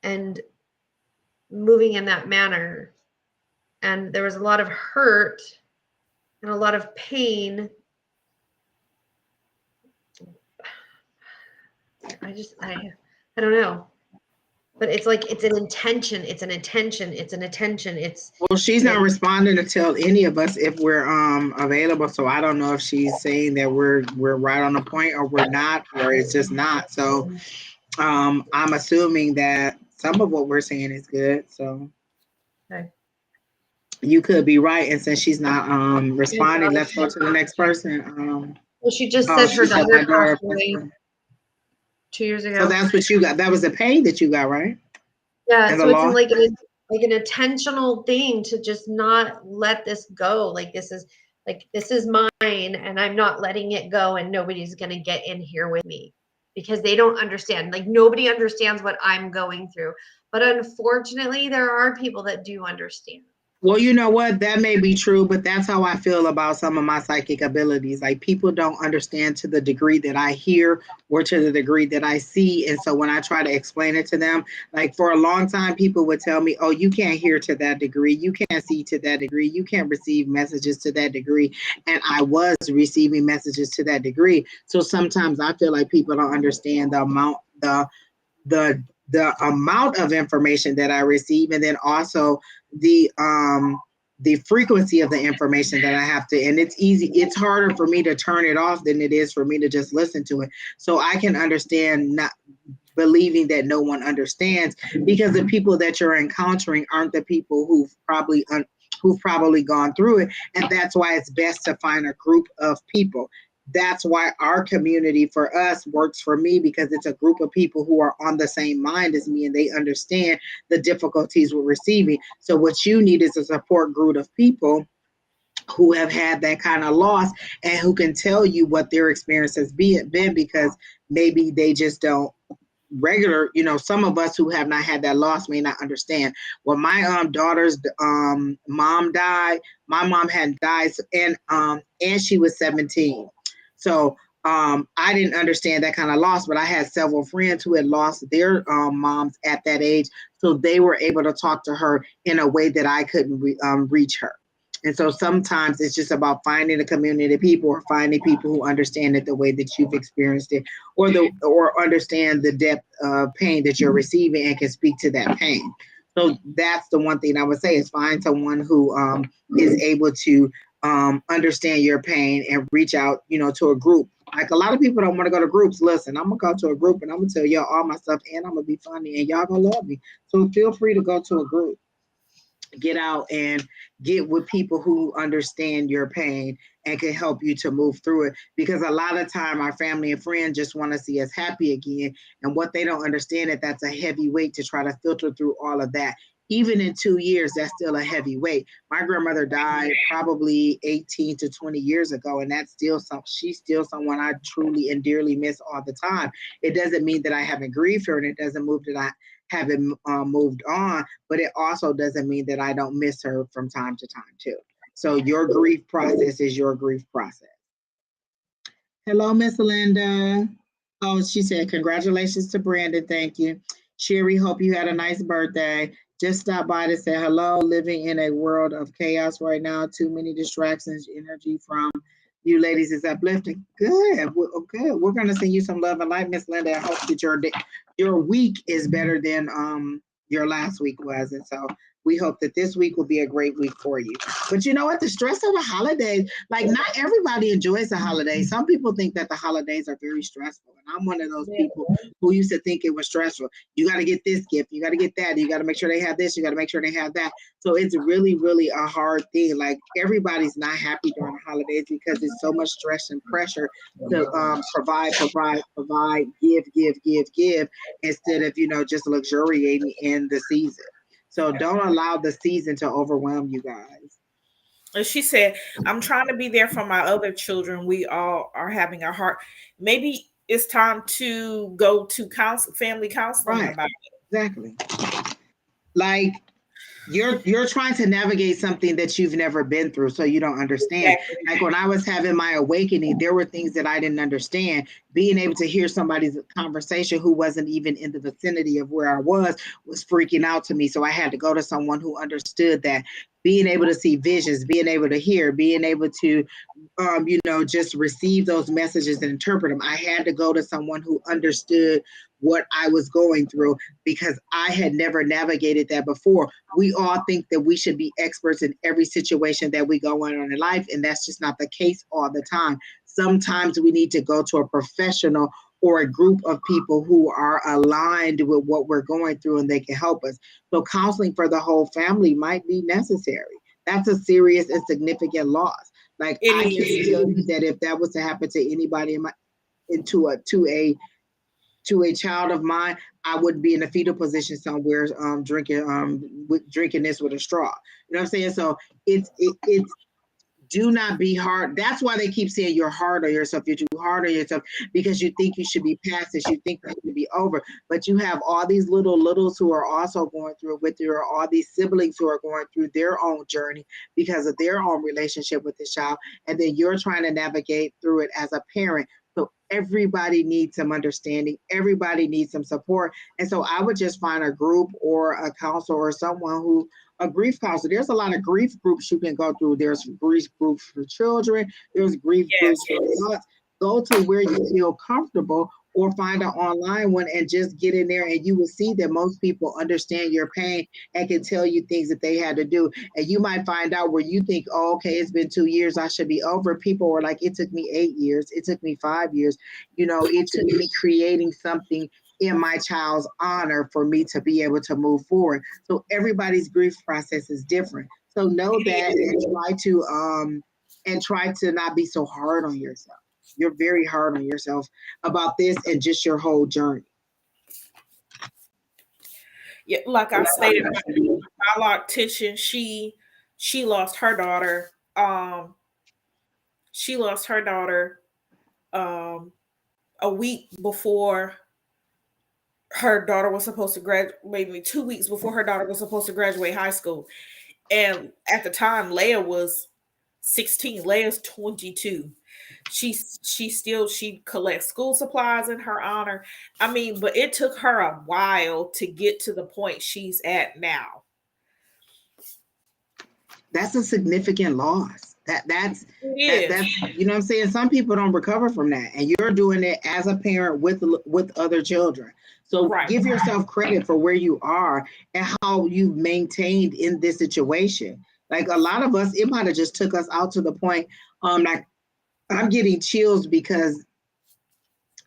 and moving in that manner. And there was a lot of hurt and a lot of pain. I don't know. But it's like it's an intention. Well, she's not responding to tell any of us if we're available. So I don't know if she's saying that we're right on the point or we're not, or it's just not. So I'm assuming that some of what we're saying is good. So okay. You could be right. And since she's not responding, let's go to the next person. Well, she just said her daughter passed away 2 years ago. So that's what you got. That was the pain that you got, right? Yeah, so it's like an intentional thing to just not let this go. Like this is mine and I'm not letting it go and nobody's going to get in here with me because they don't understand. Like nobody understands what I'm going through. But unfortunately, there are people that do understand. Well, you know what? That may be true, but that's how I feel about some of my psychic abilities. Like people don't understand to the degree that I hear or to the degree that I see. And so when I try to explain it to them, like for a long time, people would tell me, oh, you can't hear to that degree. You can't see to that degree. You can't receive messages to that degree. And I was receiving messages to that degree. So sometimes I feel like people don't understand the amount, the amount of information that I receive, and then also the frequency of the information that I have to. And it's harder for me to turn it off than it is for me to just listen to it. So I can understand not believing that no one understands, because the people that you're encountering aren't the people who've probably gone through it. And that's why it's best to find a group of people. That's why our community for us works for me, because it's a group of people who are on the same mind as me and they understand the difficulties we're receiving. So what you need is a support group of people who have had that kind of loss and who can tell you what their experience has been, because maybe they just don't regular, some of us who have not had that loss may not understand. Well, my daughter's mom died. My mom hadn't died, and she was 17. So I didn't understand that kind of loss, but I had several friends who had lost their moms at that age. So they were able to talk to her in a way that I couldn't reach her. And so sometimes it's just about finding a community of people, or finding people who understand it the way that you've experienced it, or understand the depth of pain that you're receiving and can speak to that pain. So that's the one thing I would say, is find someone who is able to understand your pain and reach out, to a group. Like a lot of people don't want to go to groups. Listen, I'm gonna go to a group and I'm gonna tell y'all all my stuff, and I'm gonna be funny, and y'all gonna love me. So feel free to go to a group. Get out and get with people who understand your pain and can help you to move through it. Because a lot of time our family and friends just want to see us happy again. And what they don't understand is that's a heavy weight to try to filter through all of that. Even in 2 years, that's still a heavy weight. My grandmother died probably 18 to 20 years ago, and she's still someone I truly and dearly miss all the time. It doesn't mean that I haven't grieved her, and it doesn't move that I haven't moved on, but it also doesn't mean that I don't miss her from time to time too. So your grief process is your grief process. Hello, Miss Linda. Oh, she said, congratulations to Brandon. Thank you. Sherry, hope you had a nice birthday. Just stopped by to say hello. Living in a world of chaos right now. Too many distractions. Energy from you ladies is uplifting. Good. Good. We're gonna send you some love and light, Miss Linda. I hope that your week is better than your last week was. And so we hope that this week will be a great week for you. But you know what? The stress of the holidays, like not everybody enjoys the holidays. Some people think that the holidays are very stressful. And I'm one of those people who used to think it was stressful. You got to get this gift, you got to get that, you got to make sure they have this, you got to make sure they have that. So it's really, really a hard thing. Like everybody's not happy during the holidays because it's so much stress and pressure to provide, give, instead of, just luxuriating in the season. So don't allow the season to overwhelm you guys. And she said, I'm trying to be there for my other children. We all are having a heart. Maybe it's time to go to family counseling Right. about it. Exactly. Like you're trying to navigate something that you've never been through, so you don't understand. Exactly. Like when I was having my awakening, there were things that I didn't understand. Being able to hear somebody's conversation who wasn't even in the vicinity of where I was freaking out to me. So I had to go to someone who understood that. Being able to see visions, being able to hear, being able to just receive those messages and interpret them. I had to go to someone who understood what I was going through because I had never navigated that before. We all think that we should be experts in every situation that we go on in life, and that's just not the case all the time. Sometimes we need to go to a professional or a group of people who are aligned with what we're going through and they can help us. So counseling for the whole family might be necessary. That's a serious and significant loss. Like It I is. can't tell you that if that was to happen to anybody into a to a child of mine, I would be in a fetal position somewhere, drinking this with a straw. You know what I'm saying? So it's do not be hard. That's why they keep saying you're hard on yourself. You're too hard on yourself because you think you should be past this. You think that should be over. But you have all these littles who are also going through with you, or all these siblings who are going through their own journey because of their own relationship with the child. And then you're trying to navigate through it as a parent. So everybody needs some understanding. Everybody needs some support. And so I would just find a group or a counselor or someone who a grief counselor. There's a lot of grief groups you can go through. There's grief groups for children. There's grief Yes. groups for adults. Go to where you feel comfortable or find an online one and just get in there and you will see that most people understand your pain and can tell you things that they had to do. And you might find out where you think, oh, okay, it's been 2 years, I should be over. People were like, it took me 8 years. It took me 5 years. It took me creating something in my child's honor for me to be able to move forward. So everybody's grief process is different. So know that and try to not be so hard on yourself. You're very hard on yourself about this and just your whole journey. Yeah, like I stated, my loctician, she lost her daughter. She lost her daughter um a week before her daughter was supposed to graduate, maybe 2 weeks before her daughter was supposed to graduate high school. And at the time, Leia was 16. Leia's 22. She collects school supplies in her honor. I mean, but it took her a while to get to the point she's at now. That's a significant loss. That's It is. you know what I'm saying. Some people don't recover from that, and you're doing it as a parent with other children. So Right. give yourself credit for where you are and how you've maintained in this situation. Like a lot of us, it might have just took us out to the point. Like I'm getting chills because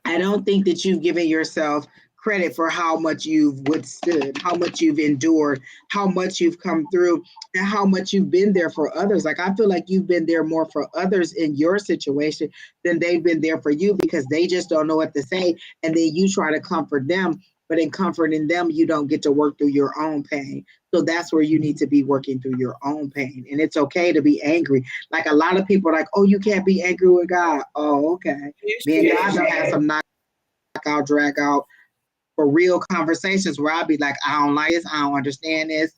I don't think that you've given yourself credit for how much you've withstood, how much you've endured, how much you've come through, and how much you've been there for others. Like I feel like you've been there more for others in your situation than they've been there for you because they just don't know what to say. And then you try to comfort them, but in comforting them, you don't get to work through your own pain. So that's where you need to be working through your own pain. And it's okay to be angry. Like a lot of people are like, oh, you can't be angry with God. Oh, okay. Me and God don't have some knockout, drag out for real conversations where I'll be like, I don't like this, I don't understand this.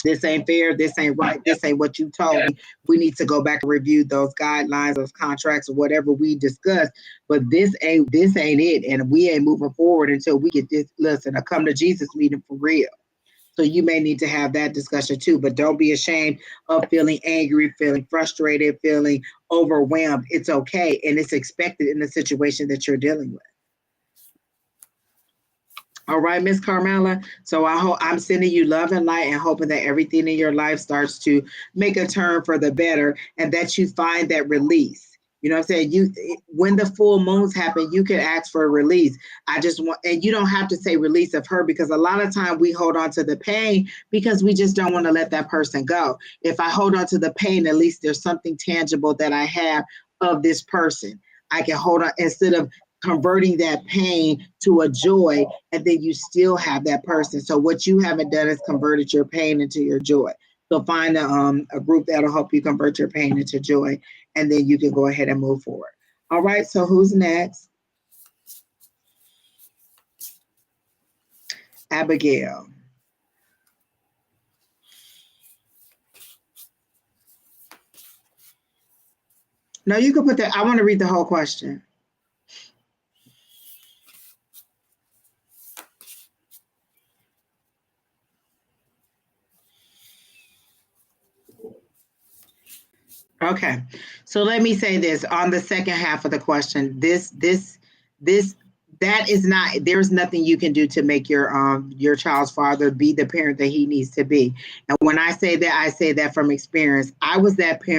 this ain't fair, this ain't right, this ain't what you told me. We need to go back and review those guidelines, those contracts, or whatever we discussed. But this ain't it, and we ain't moving forward until we get this. Listen, a come to Jesus meeting for real. So you may need to have that discussion too, but don't be ashamed of feeling angry, feeling frustrated, feeling overwhelmed. It's okay, and it's expected in the situation that you're dealing with. All right, Miss Carmela. So I hope I'm sending you love and light and hoping that everything in your life starts to make a turn for the better and that you find that release. You know what I'm saying? When the full moons happen, you can ask for a release. I just want, and you don't have to say release of her, because a lot of time we hold on to the pain because we just don't want to let that person go. If I hold on to the pain, at least there's something tangible that I have of this person. I can hold on instead of converting that pain to a joy, and then you still have that person. So what you haven't done is converted your pain into your joy. So find a group that'll help you convert your pain into joy, and then you can go ahead and move forward. All right, so who's next? Abigail. No, you can put that. I want to read the whole question. Okay, so let me say this on the second half of the question. That is not. There's nothing you can do to make your child's father be the parent that he needs to be. And when I say that from experience. I was that parent